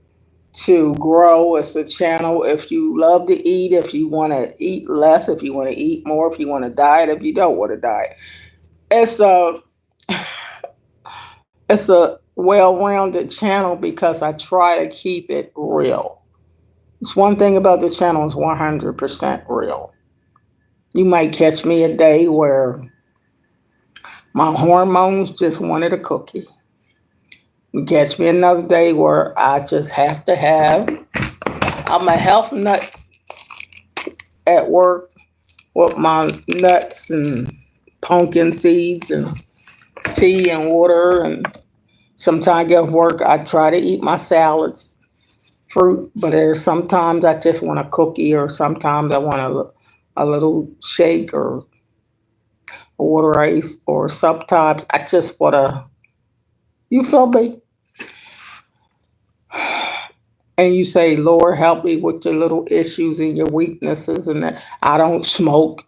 to grow. It's a channel if you love to eat. If you want to eat less. If you want to eat more. If you want to diet. If you don't want to diet. It's a it's a well-rounded channel because I try to keep it real. It's one thing about the channel is 100% real. You might catch me a day where my hormones just wanted a cookie. You catch me another day where I just have to have. I'm a health nut at work with my nuts and pumpkin seeds and tea and water. And sometimes I get off work, I try to eat my salads, fruit, but there's sometimes I just want a cookie, or sometimes I want a little shake or water ice, or sometimes I just want to, you feel me? And you say, Lord, help me with your little issues and your weaknesses, and that I don't smoke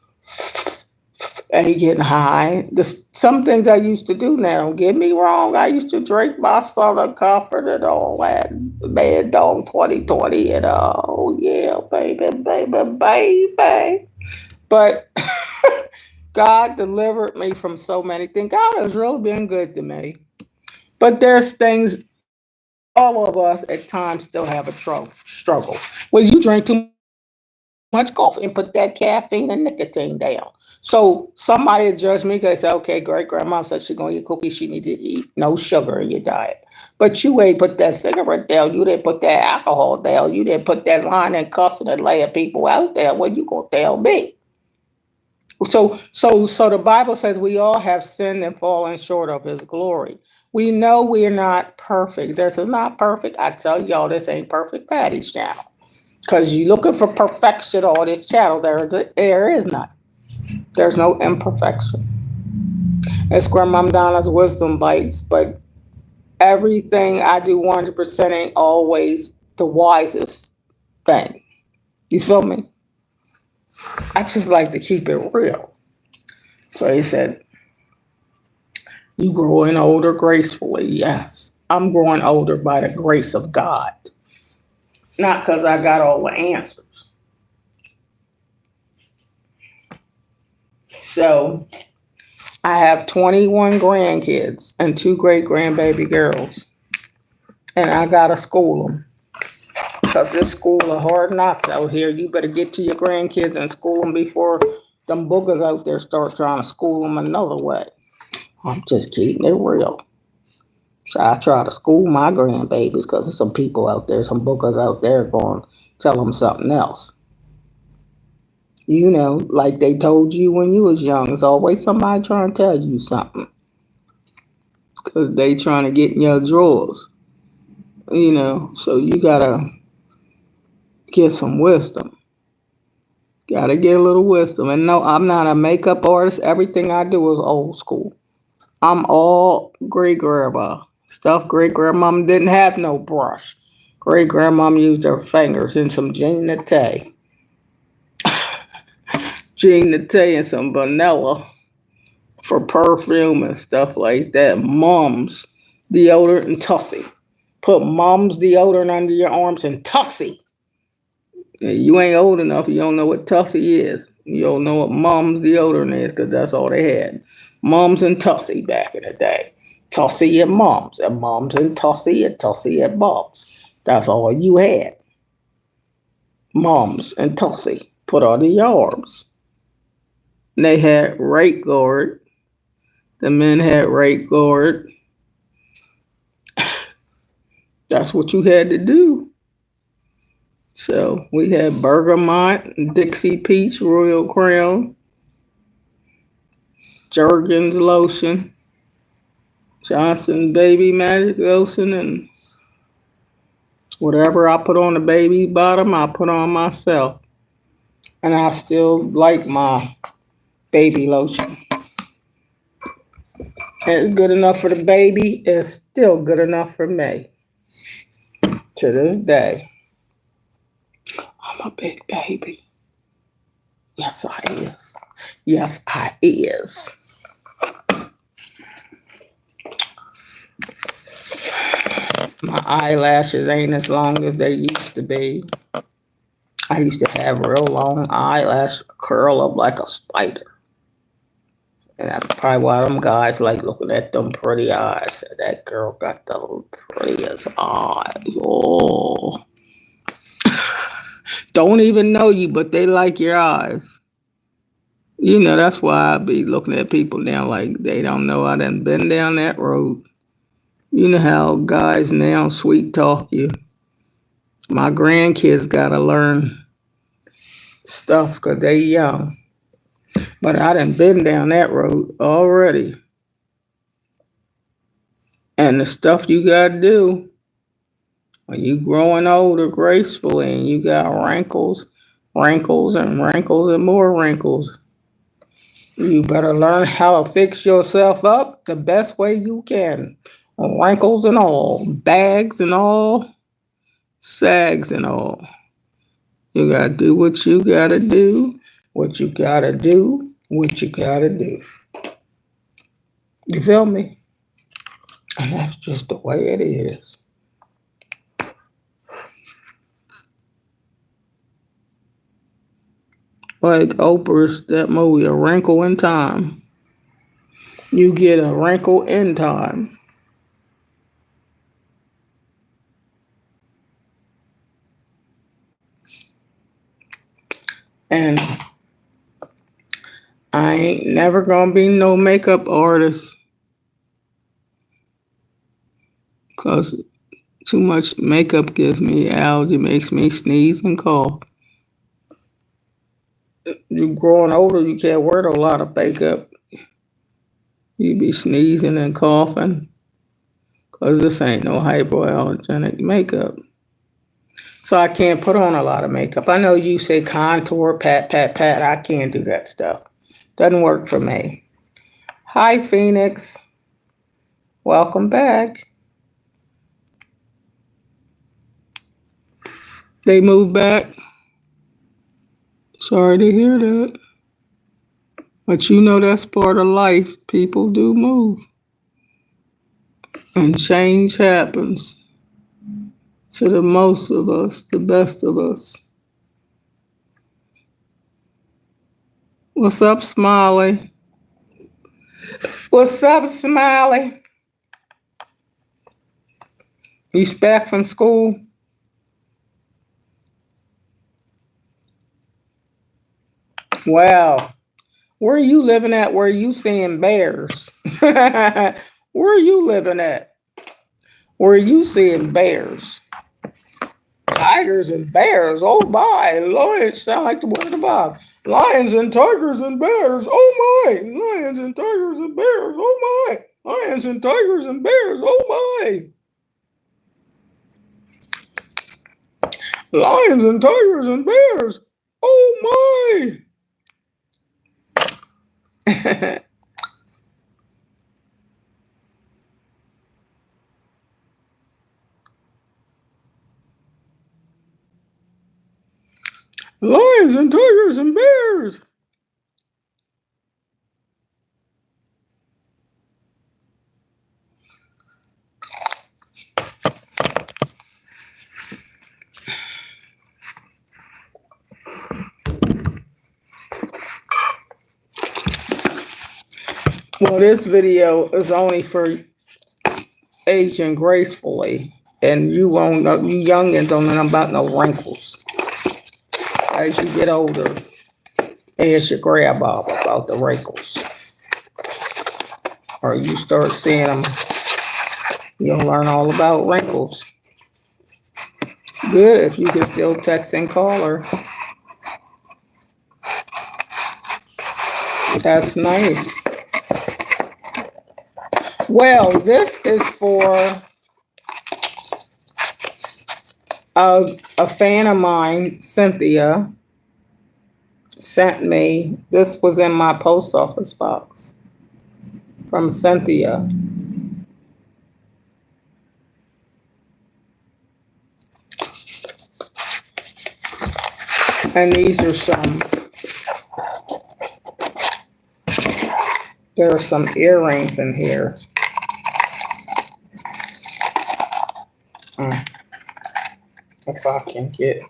and getting high. Some things I used to do now, don't get me wrong. I used to drink my Southern Comfort and all that. Mad Dog 2020 and oh yeah, baby, baby, baby. But God delivered me from so many things. God has really been good to me. But there's things all of us at times still have a struggle. Well, you drink too much coffee and put that caffeine and nicotine down. So somebody judge me because they say, okay, great grandma said she's gonna eat cookies, she need to eat no sugar in your diet. But you ain't put that cigarette down, you didn't put that alcohol down, you didn't put that line and cussing and laying people out there. What you gonna tell me? So the Bible says we all have sinned and fallen short of his glory. We know we're not perfect. This is not perfect. I tell y'all this ain't perfect Patty's channel. Because you're looking for perfection on this channel. There is none. There's no imperfection. It's Grandma Donna's wisdom bites, but everything I do 100% ain't always the wisest thing. You feel me? I just like to keep it real. So he said, you growing older gracefully. Yes, I'm growing older by the grace of God. Not because I got all the answers. So I have 21 grandkids and two great grandbaby girls. And I got to school them. Because this school of hard knocks out here. You better get to your grandkids and school them before them boogers out there start trying to school them another way. I'm just keeping it real. So I try to school my grandbabies because there's some people out there, some bookers out there going to tell them something else. You know, like they told you when you was young. There's always somebody trying to tell you something. Because they trying to get in your drawers. You know, so you got to get some wisdom. Got to get a little wisdom. And no, I'm not a makeup artist. Everything I do is old school. I'm all great grandma. Stuff great grandmama didn't have no brush. Great grandmama used her fingers and some Jean Naté. Jean Naté and some vanilla for perfume and stuff like that. Mom's deodorant and Tussie. Put mom's deodorant under your arms and Tussie. You ain't old enough. You don't know what Tussie is. You don't know what mom's deodorant is because that's all they had. Mom's and Tussie back in the day. Tussie and mom's and Tussie and mom's. That's all you had. Mom's and Tussie put under your arms. And they had rate guard. The men had rate guard. That's what you had to do. So we had Bergamot, Dixie Peach, Royal Crown, Jergens lotion, Johnson Baby Magic lotion, and whatever I put on the baby bottom, I put on myself. And I still like my baby lotion. It's good enough for the baby. It's still good enough for me. To this day. I'm a big baby. Yes, I is. Yes, I is. My eyelashes ain't as long as they used to be. I used to have real long eyelash curl up like a spider. And that's probably why them guys like looking at them pretty eyes. That girl got the prettiest eyes. Oh. Don't even know you, but they like your eyes. You know, that's why I be looking at people now like they don't know I done been down that road. You know how guys now sweet talk you. My grandkids got to learn stuff because they young. But I done been down that road already. And the stuff you got to do when you growing older gracefully and you got wrinkles, wrinkles and wrinkles and more wrinkles. You better learn how to fix yourself up the best way you can. Wrinkles and all, bags and all, sags and all. You gotta do what you gotta do, what you gotta do, what you gotta do. You feel me? And that's just the way it is. Like Oprah's that movie, A Wrinkle in Time. You get a wrinkle in time. And I ain't never gonna be no makeup artist because too much makeup gives me allergy, makes me sneeze and cough. You growing older, you can't wear a lot of makeup. You be sneezing and coughing because this ain't no hypoallergenic makeup. So I can't put on a lot of makeup. I know you say contour, pat, pat, pat. I can't do that stuff. Doesn't work for me. Hi, Phoenix. Welcome back. They moved back. Sorry to hear that. But you know that's part of life. People do move. And change happens to the most of us, the best of us. What's up, Smiley? What's up, Smiley? You back from school? Wow. Where are you living at? Where are you seeing bears? Where are you living at? Where are you seeing bears? Tigers and bears. Oh my Lord, it sound like the Wizard of Oz. Lions and tigers and bears, oh my! Lions and tigers and bears, oh my! Lions and tigers and bears, oh my! Lions and tigers and bears, oh my! Lions and tigers and bears. Well, this video is only for aging gracefully, and you won't know, you youngins don't know about no wrinkles. As you get older, it's your grab up about the wrinkles. Or you start seeing them, you'll learn all about wrinkles. Good if you can still text and call her. That's nice. Well, this is for a fan of mine, Cynthia, sent me. This was in my post office box from Cynthia. And these are there are some earrings in here. If I can get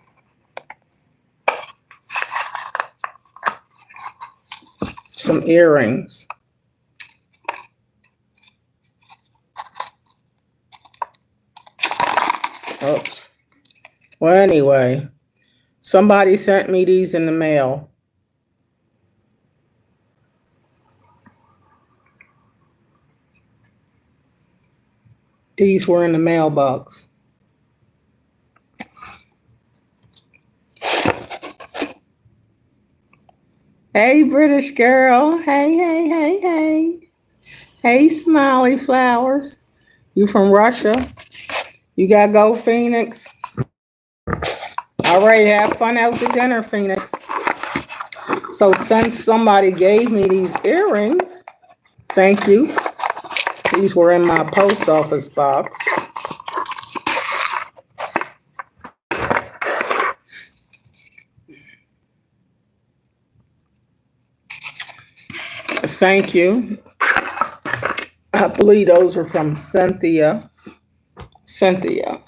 some earrings. Oh. Well, anyway, somebody sent me these in the mail. These were in the mailbox. Hey, British girl. Hey, hey, hey, hey. Hey, smiley flowers. You from Russia? You got to go, Phoenix? All right, have fun out to dinner, Phoenix. So since somebody gave me these earrings, thank you. These were in my post office box. Thank you. I believe those are from Cynthia. Cynthia.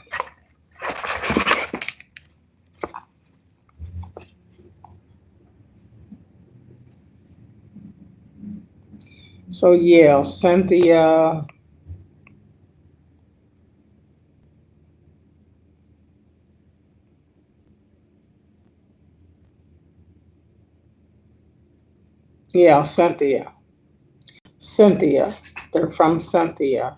So yeah, Cynthia. Yeah, Cynthia. Cynthia. They're from Cynthia.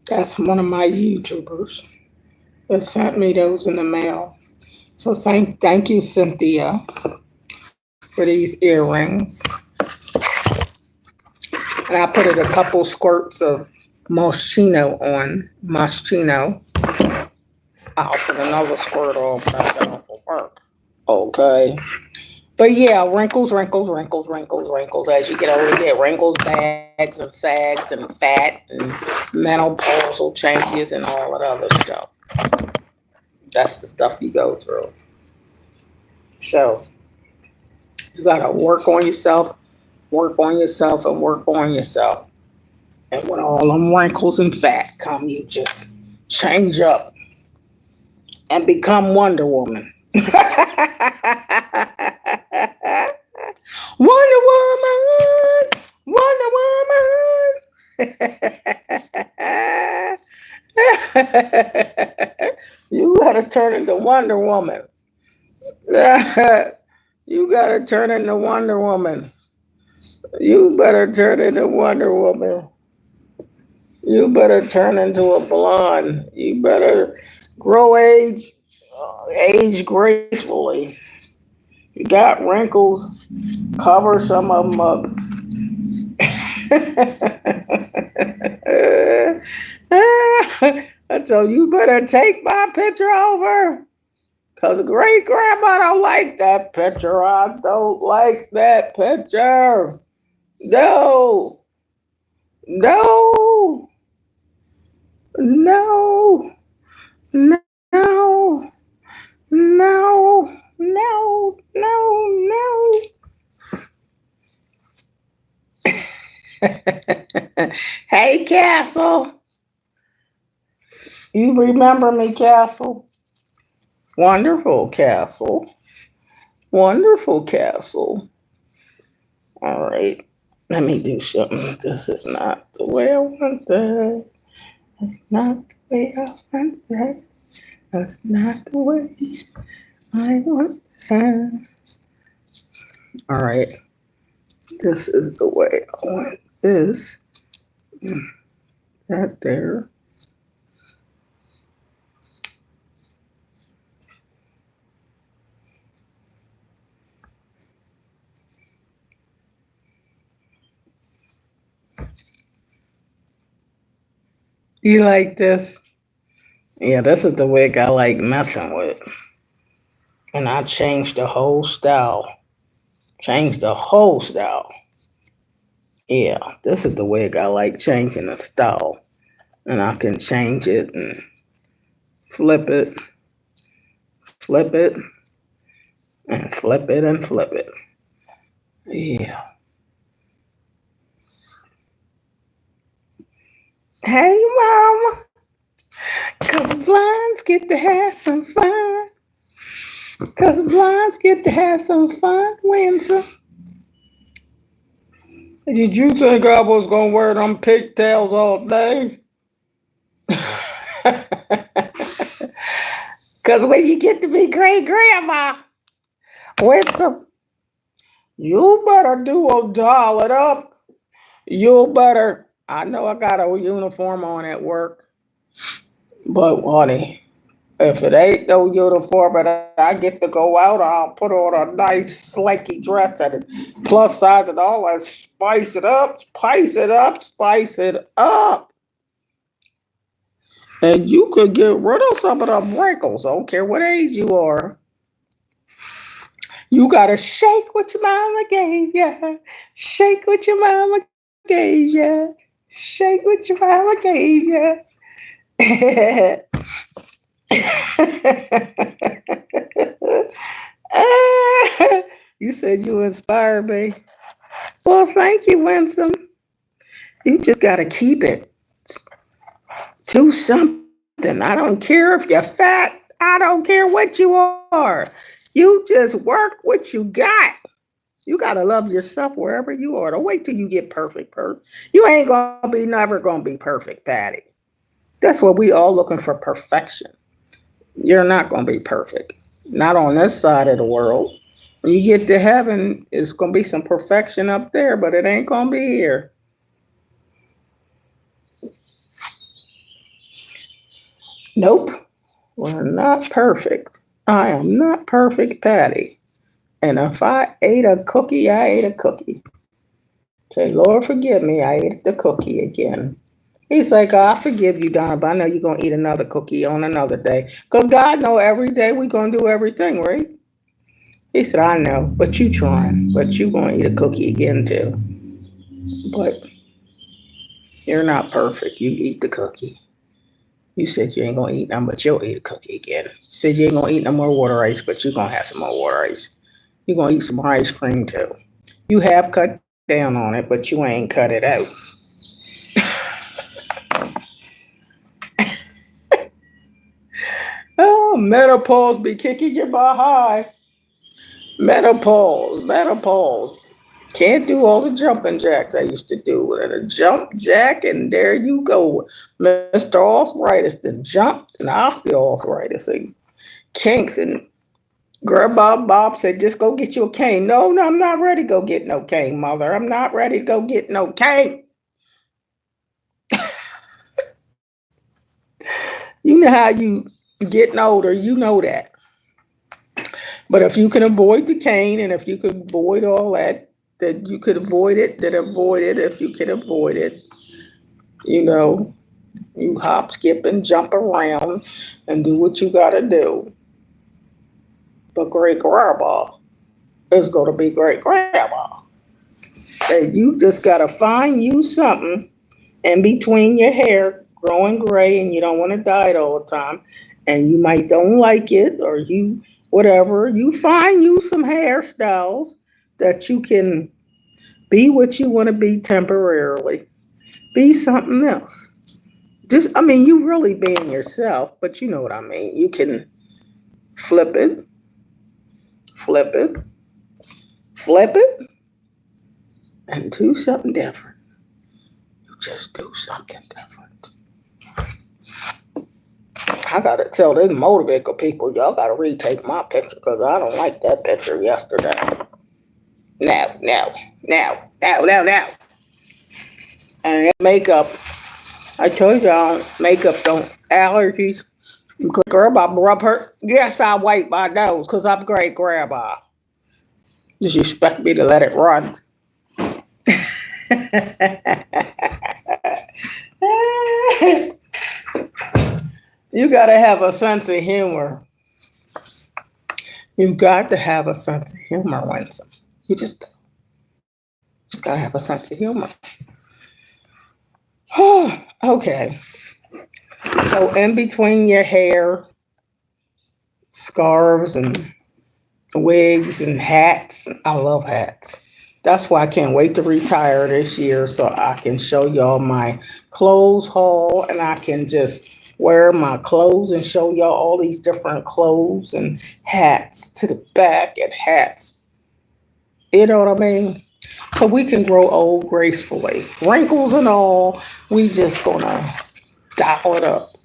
That's one of my YouTubers that sent me those in the mail. So thank you, Cynthia, for these earrings. And I put it a couple squirts of moschino on. Moschino. I'll put another squirt on when I get off of work. Okay. But yeah, wrinkles, wrinkles, wrinkles, wrinkles, wrinkles. As you get older, you get wrinkles, bags, and sags, and fat, and menopausal changes, and all that other stuff. That's the stuff you go through. So you gotta work on yourself, work on yourself, and work on yourself. And when all them wrinkles and fat come, you just change up and become Wonder Woman. Wonder Woman, Wonder Woman. You gotta turn into Wonder Woman. You gotta turn into Wonder Woman. You better turn into Wonder Woman. You better turn into a blonde. You better age gracefully. You got wrinkles, cover some of them up. I told you better take my picture over. Because great grandma don't like that picture. I don't like that picture. No, no, no, no, no, no, no, no. Hey, Castle. You remember me, Castle? Wonderful, Castle. Wonderful, Castle. All right. Let me do something. This is not the way I want that. That's not the way I want that. That's not the way I want that. All right. This is the way I want this. That there. You like this? Yeah, this is the wig I like messing with. And I changed the whole style. Changed the whole style. Yeah, this is the wig I like changing the style. And I can change it and flip it, flip it, and flip it and flip it. Yeah. Hey, mama. Cause blinds get to have some fun. Cause blinds get to have some fun, Windsor. Did you think I was gonna wear them pigtails all day? Cause when you get to be great grandma, Windsor, you better doll it up. You better. I know I got a uniform on at work, but honey, if it ain't no uniform and I get to go out, I'll put on a nice slinky dress and plus size and all that. Spice it up, spice it up, spice it up. And you could get rid of some of them wrinkles. I don't care what age you are. You gotta shake what your mama gave ya. Shake what your mama gave ya. Shake what your mama gave ya. You said you inspired me. Well, thank you, Winsome. You just got to keep it to something. I don't care if you're fat. I don't care what you are. You just work what you got. You got to love yourself wherever you are. Don't wait till you get perfect. You ain't going to be never going to be perfect, Patty. That's what we all looking for perfection. You're not going to be perfect. Not on this side of the world. When you get to heaven, it's going to be some perfection up there, but it ain't going to be here. Nope. We're not perfect. I am not perfect, Patty. And if I ate a cookie, I ate a cookie. Say, Lord, forgive me. I ate the cookie again. He's like, oh, I forgive you, Donna, but I know you're going to eat another cookie on another day. Because God know every day we're going to do everything, right? He said, I know, but you trying. But you going to eat a cookie again, too. But you're not perfect. You eat the cookie. You said you ain't going to eat none, but you'll eat a cookie again. You said you ain't going to eat no more water ice, but you're going to have some more water ice. You're going to eat some more ice cream, too. You have cut down on it, but you ain't cut it out. Oh, menopause be kicking your behind. Menopause. Can't do all the jumping jacks I used to do. And a jump jack, and there you go. Mr. Arthritis, the jump and osteoarthritis and kinks. And Grandma Bob said, just go get you a cane. No, I'm not ready to go get no cane, Mother. I'm not ready to go get no cane. know how you getting older, you know that. But if you can avoid the cane and if you can avoid all that, that you could avoid it, then avoid it. If you can avoid it, you know, you hop, skip, and jump around and do what you got to do. But great grandma is going to be great grandma. And you just got to find you something in between your hair growing gray and you don't want to dye it all the time. And you might don't like it or you, whatever. You find you some hairstyles that you can be what you want to be temporarily. Be something else. Just, I mean, you really being yourself, but you know what I mean. You can flip it, flip it, flip it, and do something different. You just do something different. I gotta tell these motor vehicle people, y'all gotta retake my picture because I don't like that picture yesterday. Now. And makeup, I told y'all, makeup don't allergies. Grandma rub her. Yes, I wipe my nose because I'm great grandma. Does you expect me to let it run? You gotta have a sense of humor. You got to have a sense of humor, Winsome. You just gotta have a sense of humor. Okay. So in between your hair, scarves and wigs and hats, I love hats. That's why I can't wait to retire this year so I can show y'all my clothes haul and I can just wear my clothes and show y'all all these different clothes and hats to the back and hats. You know what I mean? So we can grow old gracefully. Wrinkles and all, we just gonna dial it up.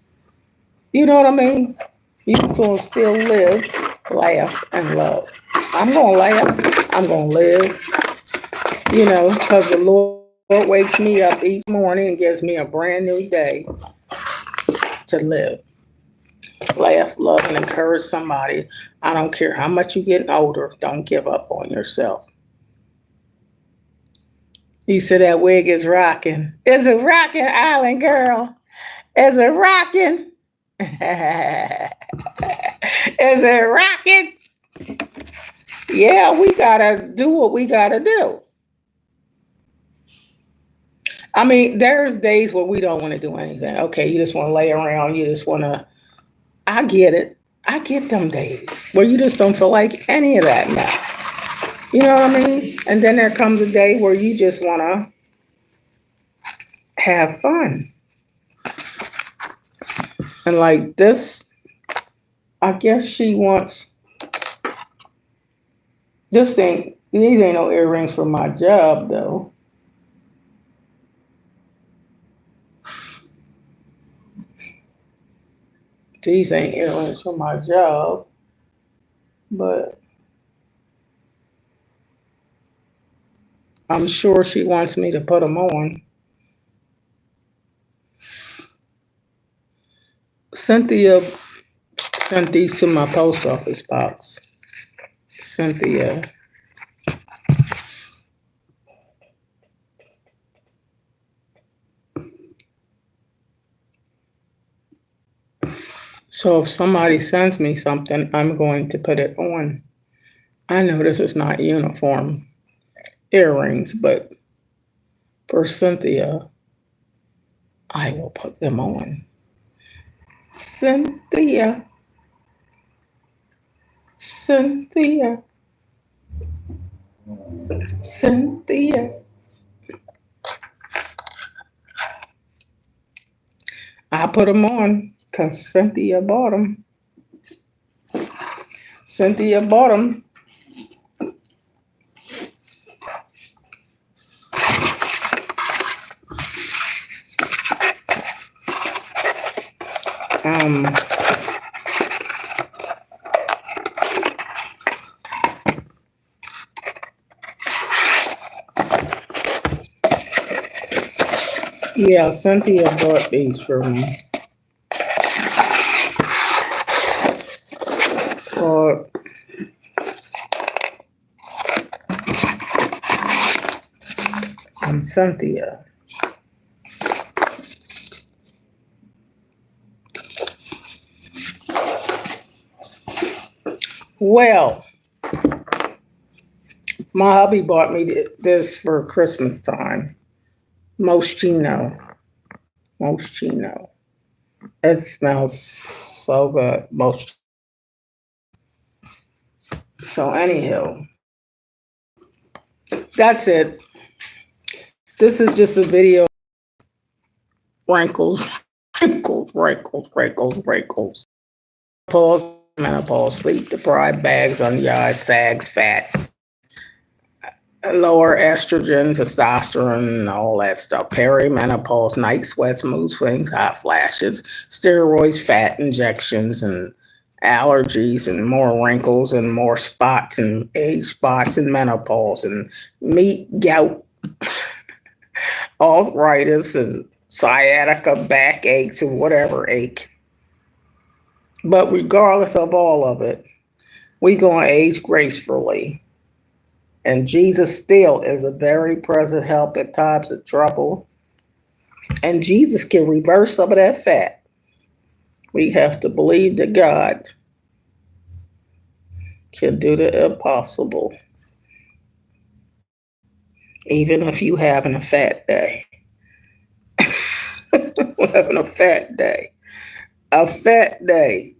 You know what I mean? You gonna still live, laugh, and love. I'm gonna laugh. I'm gonna live. You know, because the Lord wakes me up each morning and gives me a brand new day to live. Laugh, love, and encourage somebody. I don't care how much you're getting older. Don't give up on yourself. You said that wig is rocking. Is it rocking, Island Girl? Is it rocking? Is it rocking? Yeah, we gotta do what we gotta do. I mean, there's days where we don't want to do anything. Okay, you just want to lay around. You just want to. I get it. I get them days where you just don't feel like any of that mess. You know what I mean? And then there comes a day where you just want to have fun. And like this, I guess she wants. These ain't no earrings for my job though. These ain't earrings for my job, but I'm sure she wants me to put them on. Cynthia sent these to my post office box. Cynthia. So if somebody sends me something, I'm going to put it on. I know this is not uniform earrings, but for Cynthia, I will put them on. Cynthia. Cynthia. Cynthia. I put them on because Cynthia bought them. Cynthia bought them. Um, yeah, Cynthia bought these for me. called Cynthia. Well, my hubby bought me this for Christmas time. Moschino. Moschino. It smells so good. Most. So anyhow, that's it. This is just a video. Wrinkles, wrinkles. Menopause, sleep deprived, bags on the eyes, sags, fat, lower estrogen, testosterone, all that stuff. Perimenopause, night sweats, mood swings, hot flashes, steroids, fat injections, and allergies, and more wrinkles, and more spots, and age spots, and menopause, and meat, gout, arthritis, and sciatica, back aches, and whatever ache. But regardless of all of it, we're going to age gracefully. And Jesus still is a very present help at times of trouble. And Jesus can reverse some of that fat. We have to believe that God can do the impossible. Even if you having a fat day. Having a fat day. A fat day.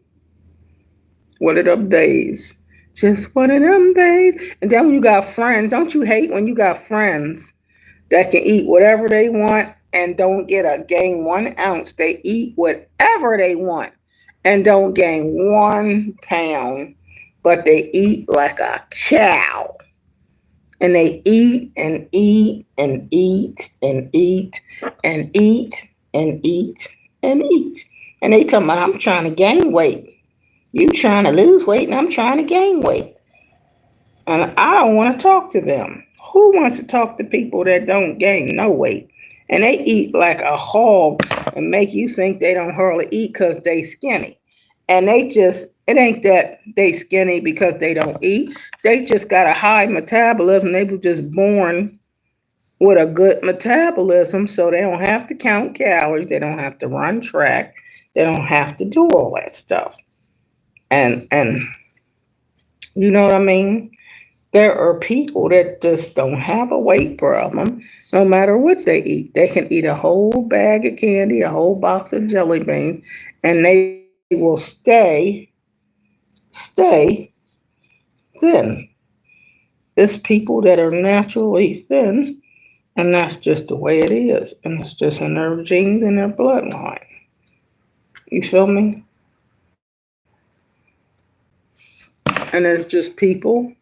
One of them days. Just one of them days. And then when you got friends, don't you hate when you got friends that can eat whatever they want and don't gain 1 ounce? They eat whatever they want and don't gain 1 pound, but they eat like a cow. And they eat and eat and eat and eat and eat and eat and eat. And they tell me, I'm trying to gain weight. You trying to lose weight and I'm trying to gain weight. And I don't want to talk to them. Who wants to talk to people that don't gain no weight? And they eat like a hog and make you think they don't hardly eat because they skinny. And it ain't that they skinny because they don't eat. They just got a high metabolism. They were just born with a good metabolism, so they don't have to count calories. They don't have to run track. They don't have to do all that stuff. And you know what I mean? There are people that just don't have a weight problem no matter what they eat. They can eat a whole bag of candy, a whole box of jelly beans, and they will stay thin. It's people that are naturally thin, and that's just the way it is. And it's just in their genes and their bloodline. You feel me? And there's just people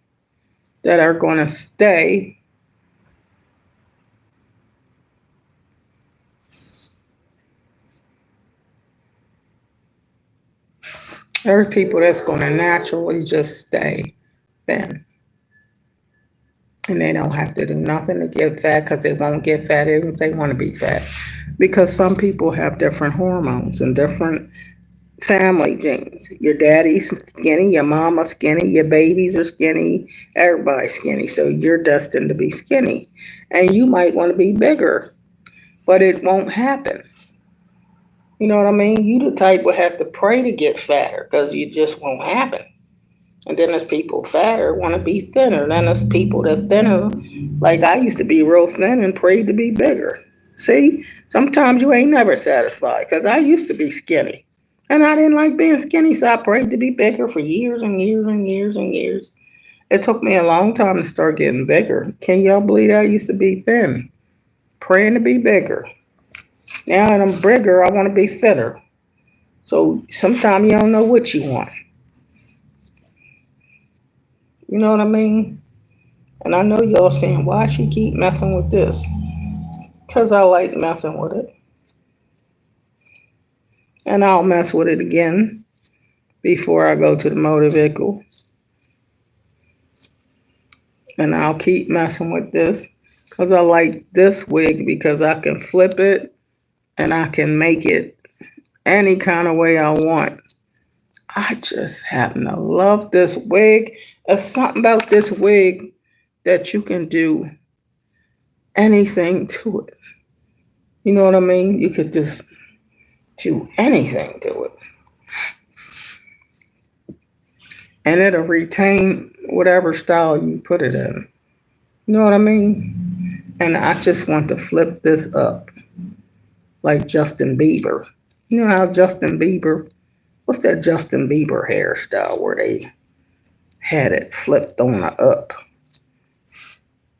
that are going to stay there's people that's going to naturally just stay thin. And they don't have to do nothing to get fat because they won't get fat even if they want to be fat. Because some people have different hormones and different family genes. Your daddy's skinny, your mama's skinny, your babies are skinny, everybody's skinny. So you're destined to be skinny. And you might want to be bigger, but it won't happen. You know what I mean? You the type would have to pray to get fatter because you just won't happen. And then there's people fatter want to be thinner. Then there's people that thinner. Like I used to be real thin and prayed to be bigger. See, sometimes you ain't never satisfied because I used to be skinny. And I didn't like being skinny, so I prayed to be bigger for years and years and years and years. It took me a long time to start getting bigger. Can y'all believe I used to be thin? Praying to be bigger. Now that I'm bigger, I want to be thinner. So sometimes you don't know what you want. You know what I mean? And I know y'all saying, why she keep messing with this? Because I like messing with it. And I'll mess with it again before I go to the motor vehicle. And I'll keep messing with this because I like this wig because I can flip it and I can make it any kind of way I want. I just happen to love this wig. There's something about this wig that you can do anything to it. You know what I mean? You could just do anything to it. And it'll retain whatever style you put it in. You know what I mean? And I just want to flip this up like Justin Bieber. You know how Justin Bieber, what's that Justin Bieber hairstyle where they had it flipped on the up?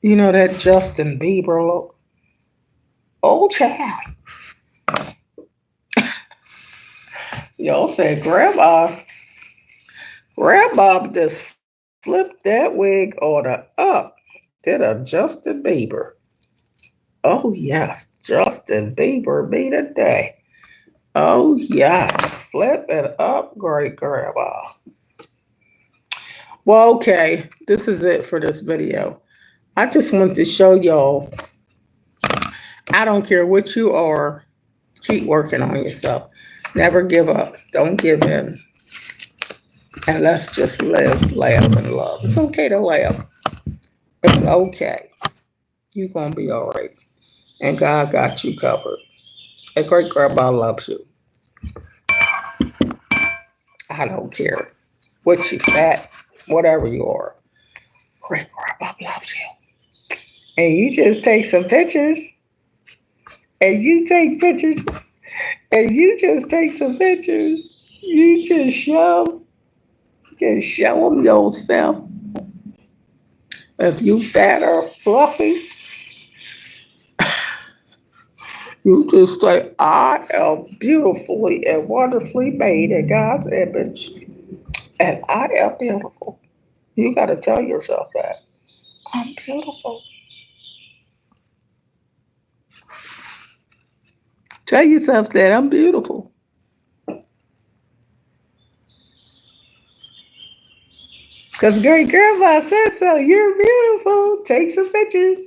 You know that Justin Bieber look? Oh, child. Y'all said grandma just flipped that wig on the up. Did a Justin Bieber. Oh, yes. Justin Bieber be the day. Oh, yes. Flip it up, great grandma. Well, okay. This is it for this video. I just wanted to show y'all, I don't care what you are, keep working on yourself. Never give up. Don't give in. And let's just live, laugh, and love. It's okay to laugh. It's okay. You're going to be all right. And God got you covered. And great grandma loves you. I don't care what you fat, whatever you are. Great grandma loves you. And you just take some pictures. And you take pictures. And you just take some pictures. You just show them yourself. If you fat or fluffy, you just say, I am beautifully and wonderfully made in God's image. And I am beautiful. You got to tell yourself that. I'm beautiful. Tell yourself that I'm beautiful. Because great grandma said so. You're beautiful. Take some pictures.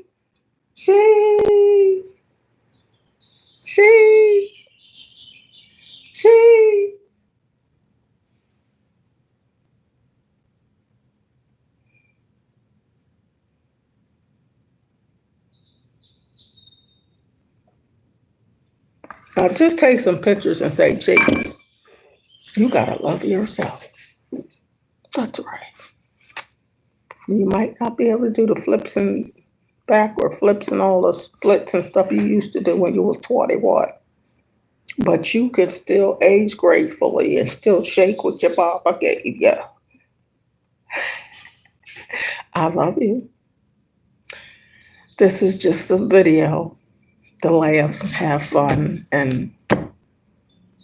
Cheese. Cheese. Cheese. Now just take some pictures and say cheese. You gotta love yourself. That's right. You might not be able to do the flips and backward flips and all the splits and stuff you used to do when you was 21. But you can still age gracefully and still shake with your Baba gave you. I love you. This is just a video to laugh, have fun, and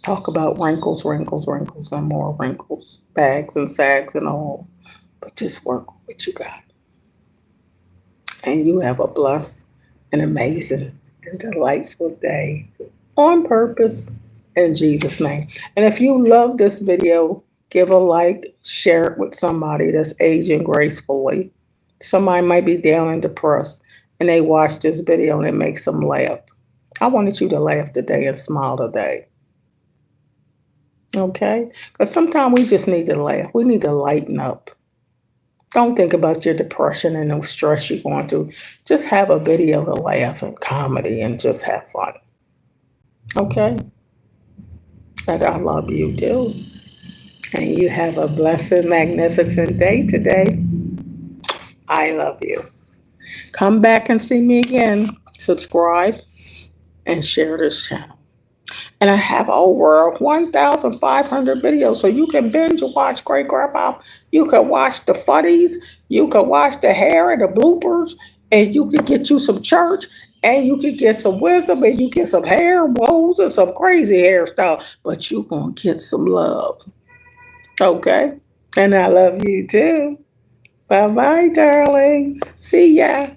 talk about wrinkles, wrinkles, wrinkles, and more wrinkles, bags and sags and all. But just work with what you got. And you have a blessed and amazing and delightful day on purpose in Jesus' name. And if you love this video, give a like, share it with somebody that's aging gracefully. Somebody might be down and depressed and they watch this video and it makes them laugh. I wanted you to laugh today and smile today. Okay? Because sometimes we just need to laugh. We need to lighten up. Don't think about your depression and the stress you're going through. Just have a video to laugh and comedy and just have fun. Okay? And I love you too. And you have a blessed, magnificent day today. I love you. Come back and see me again. Subscribe and share this channel. And I have over 1,500 videos, so you can binge watch Great Grandpa. You can watch the funnies, you can watch the hair and the bloopers, and you can get you some church, and you can get some wisdom, and you get some hair woes and some crazy hairstyle. But you're going to get some love. Okay? And I love you too. Bye-bye, darlings. See ya.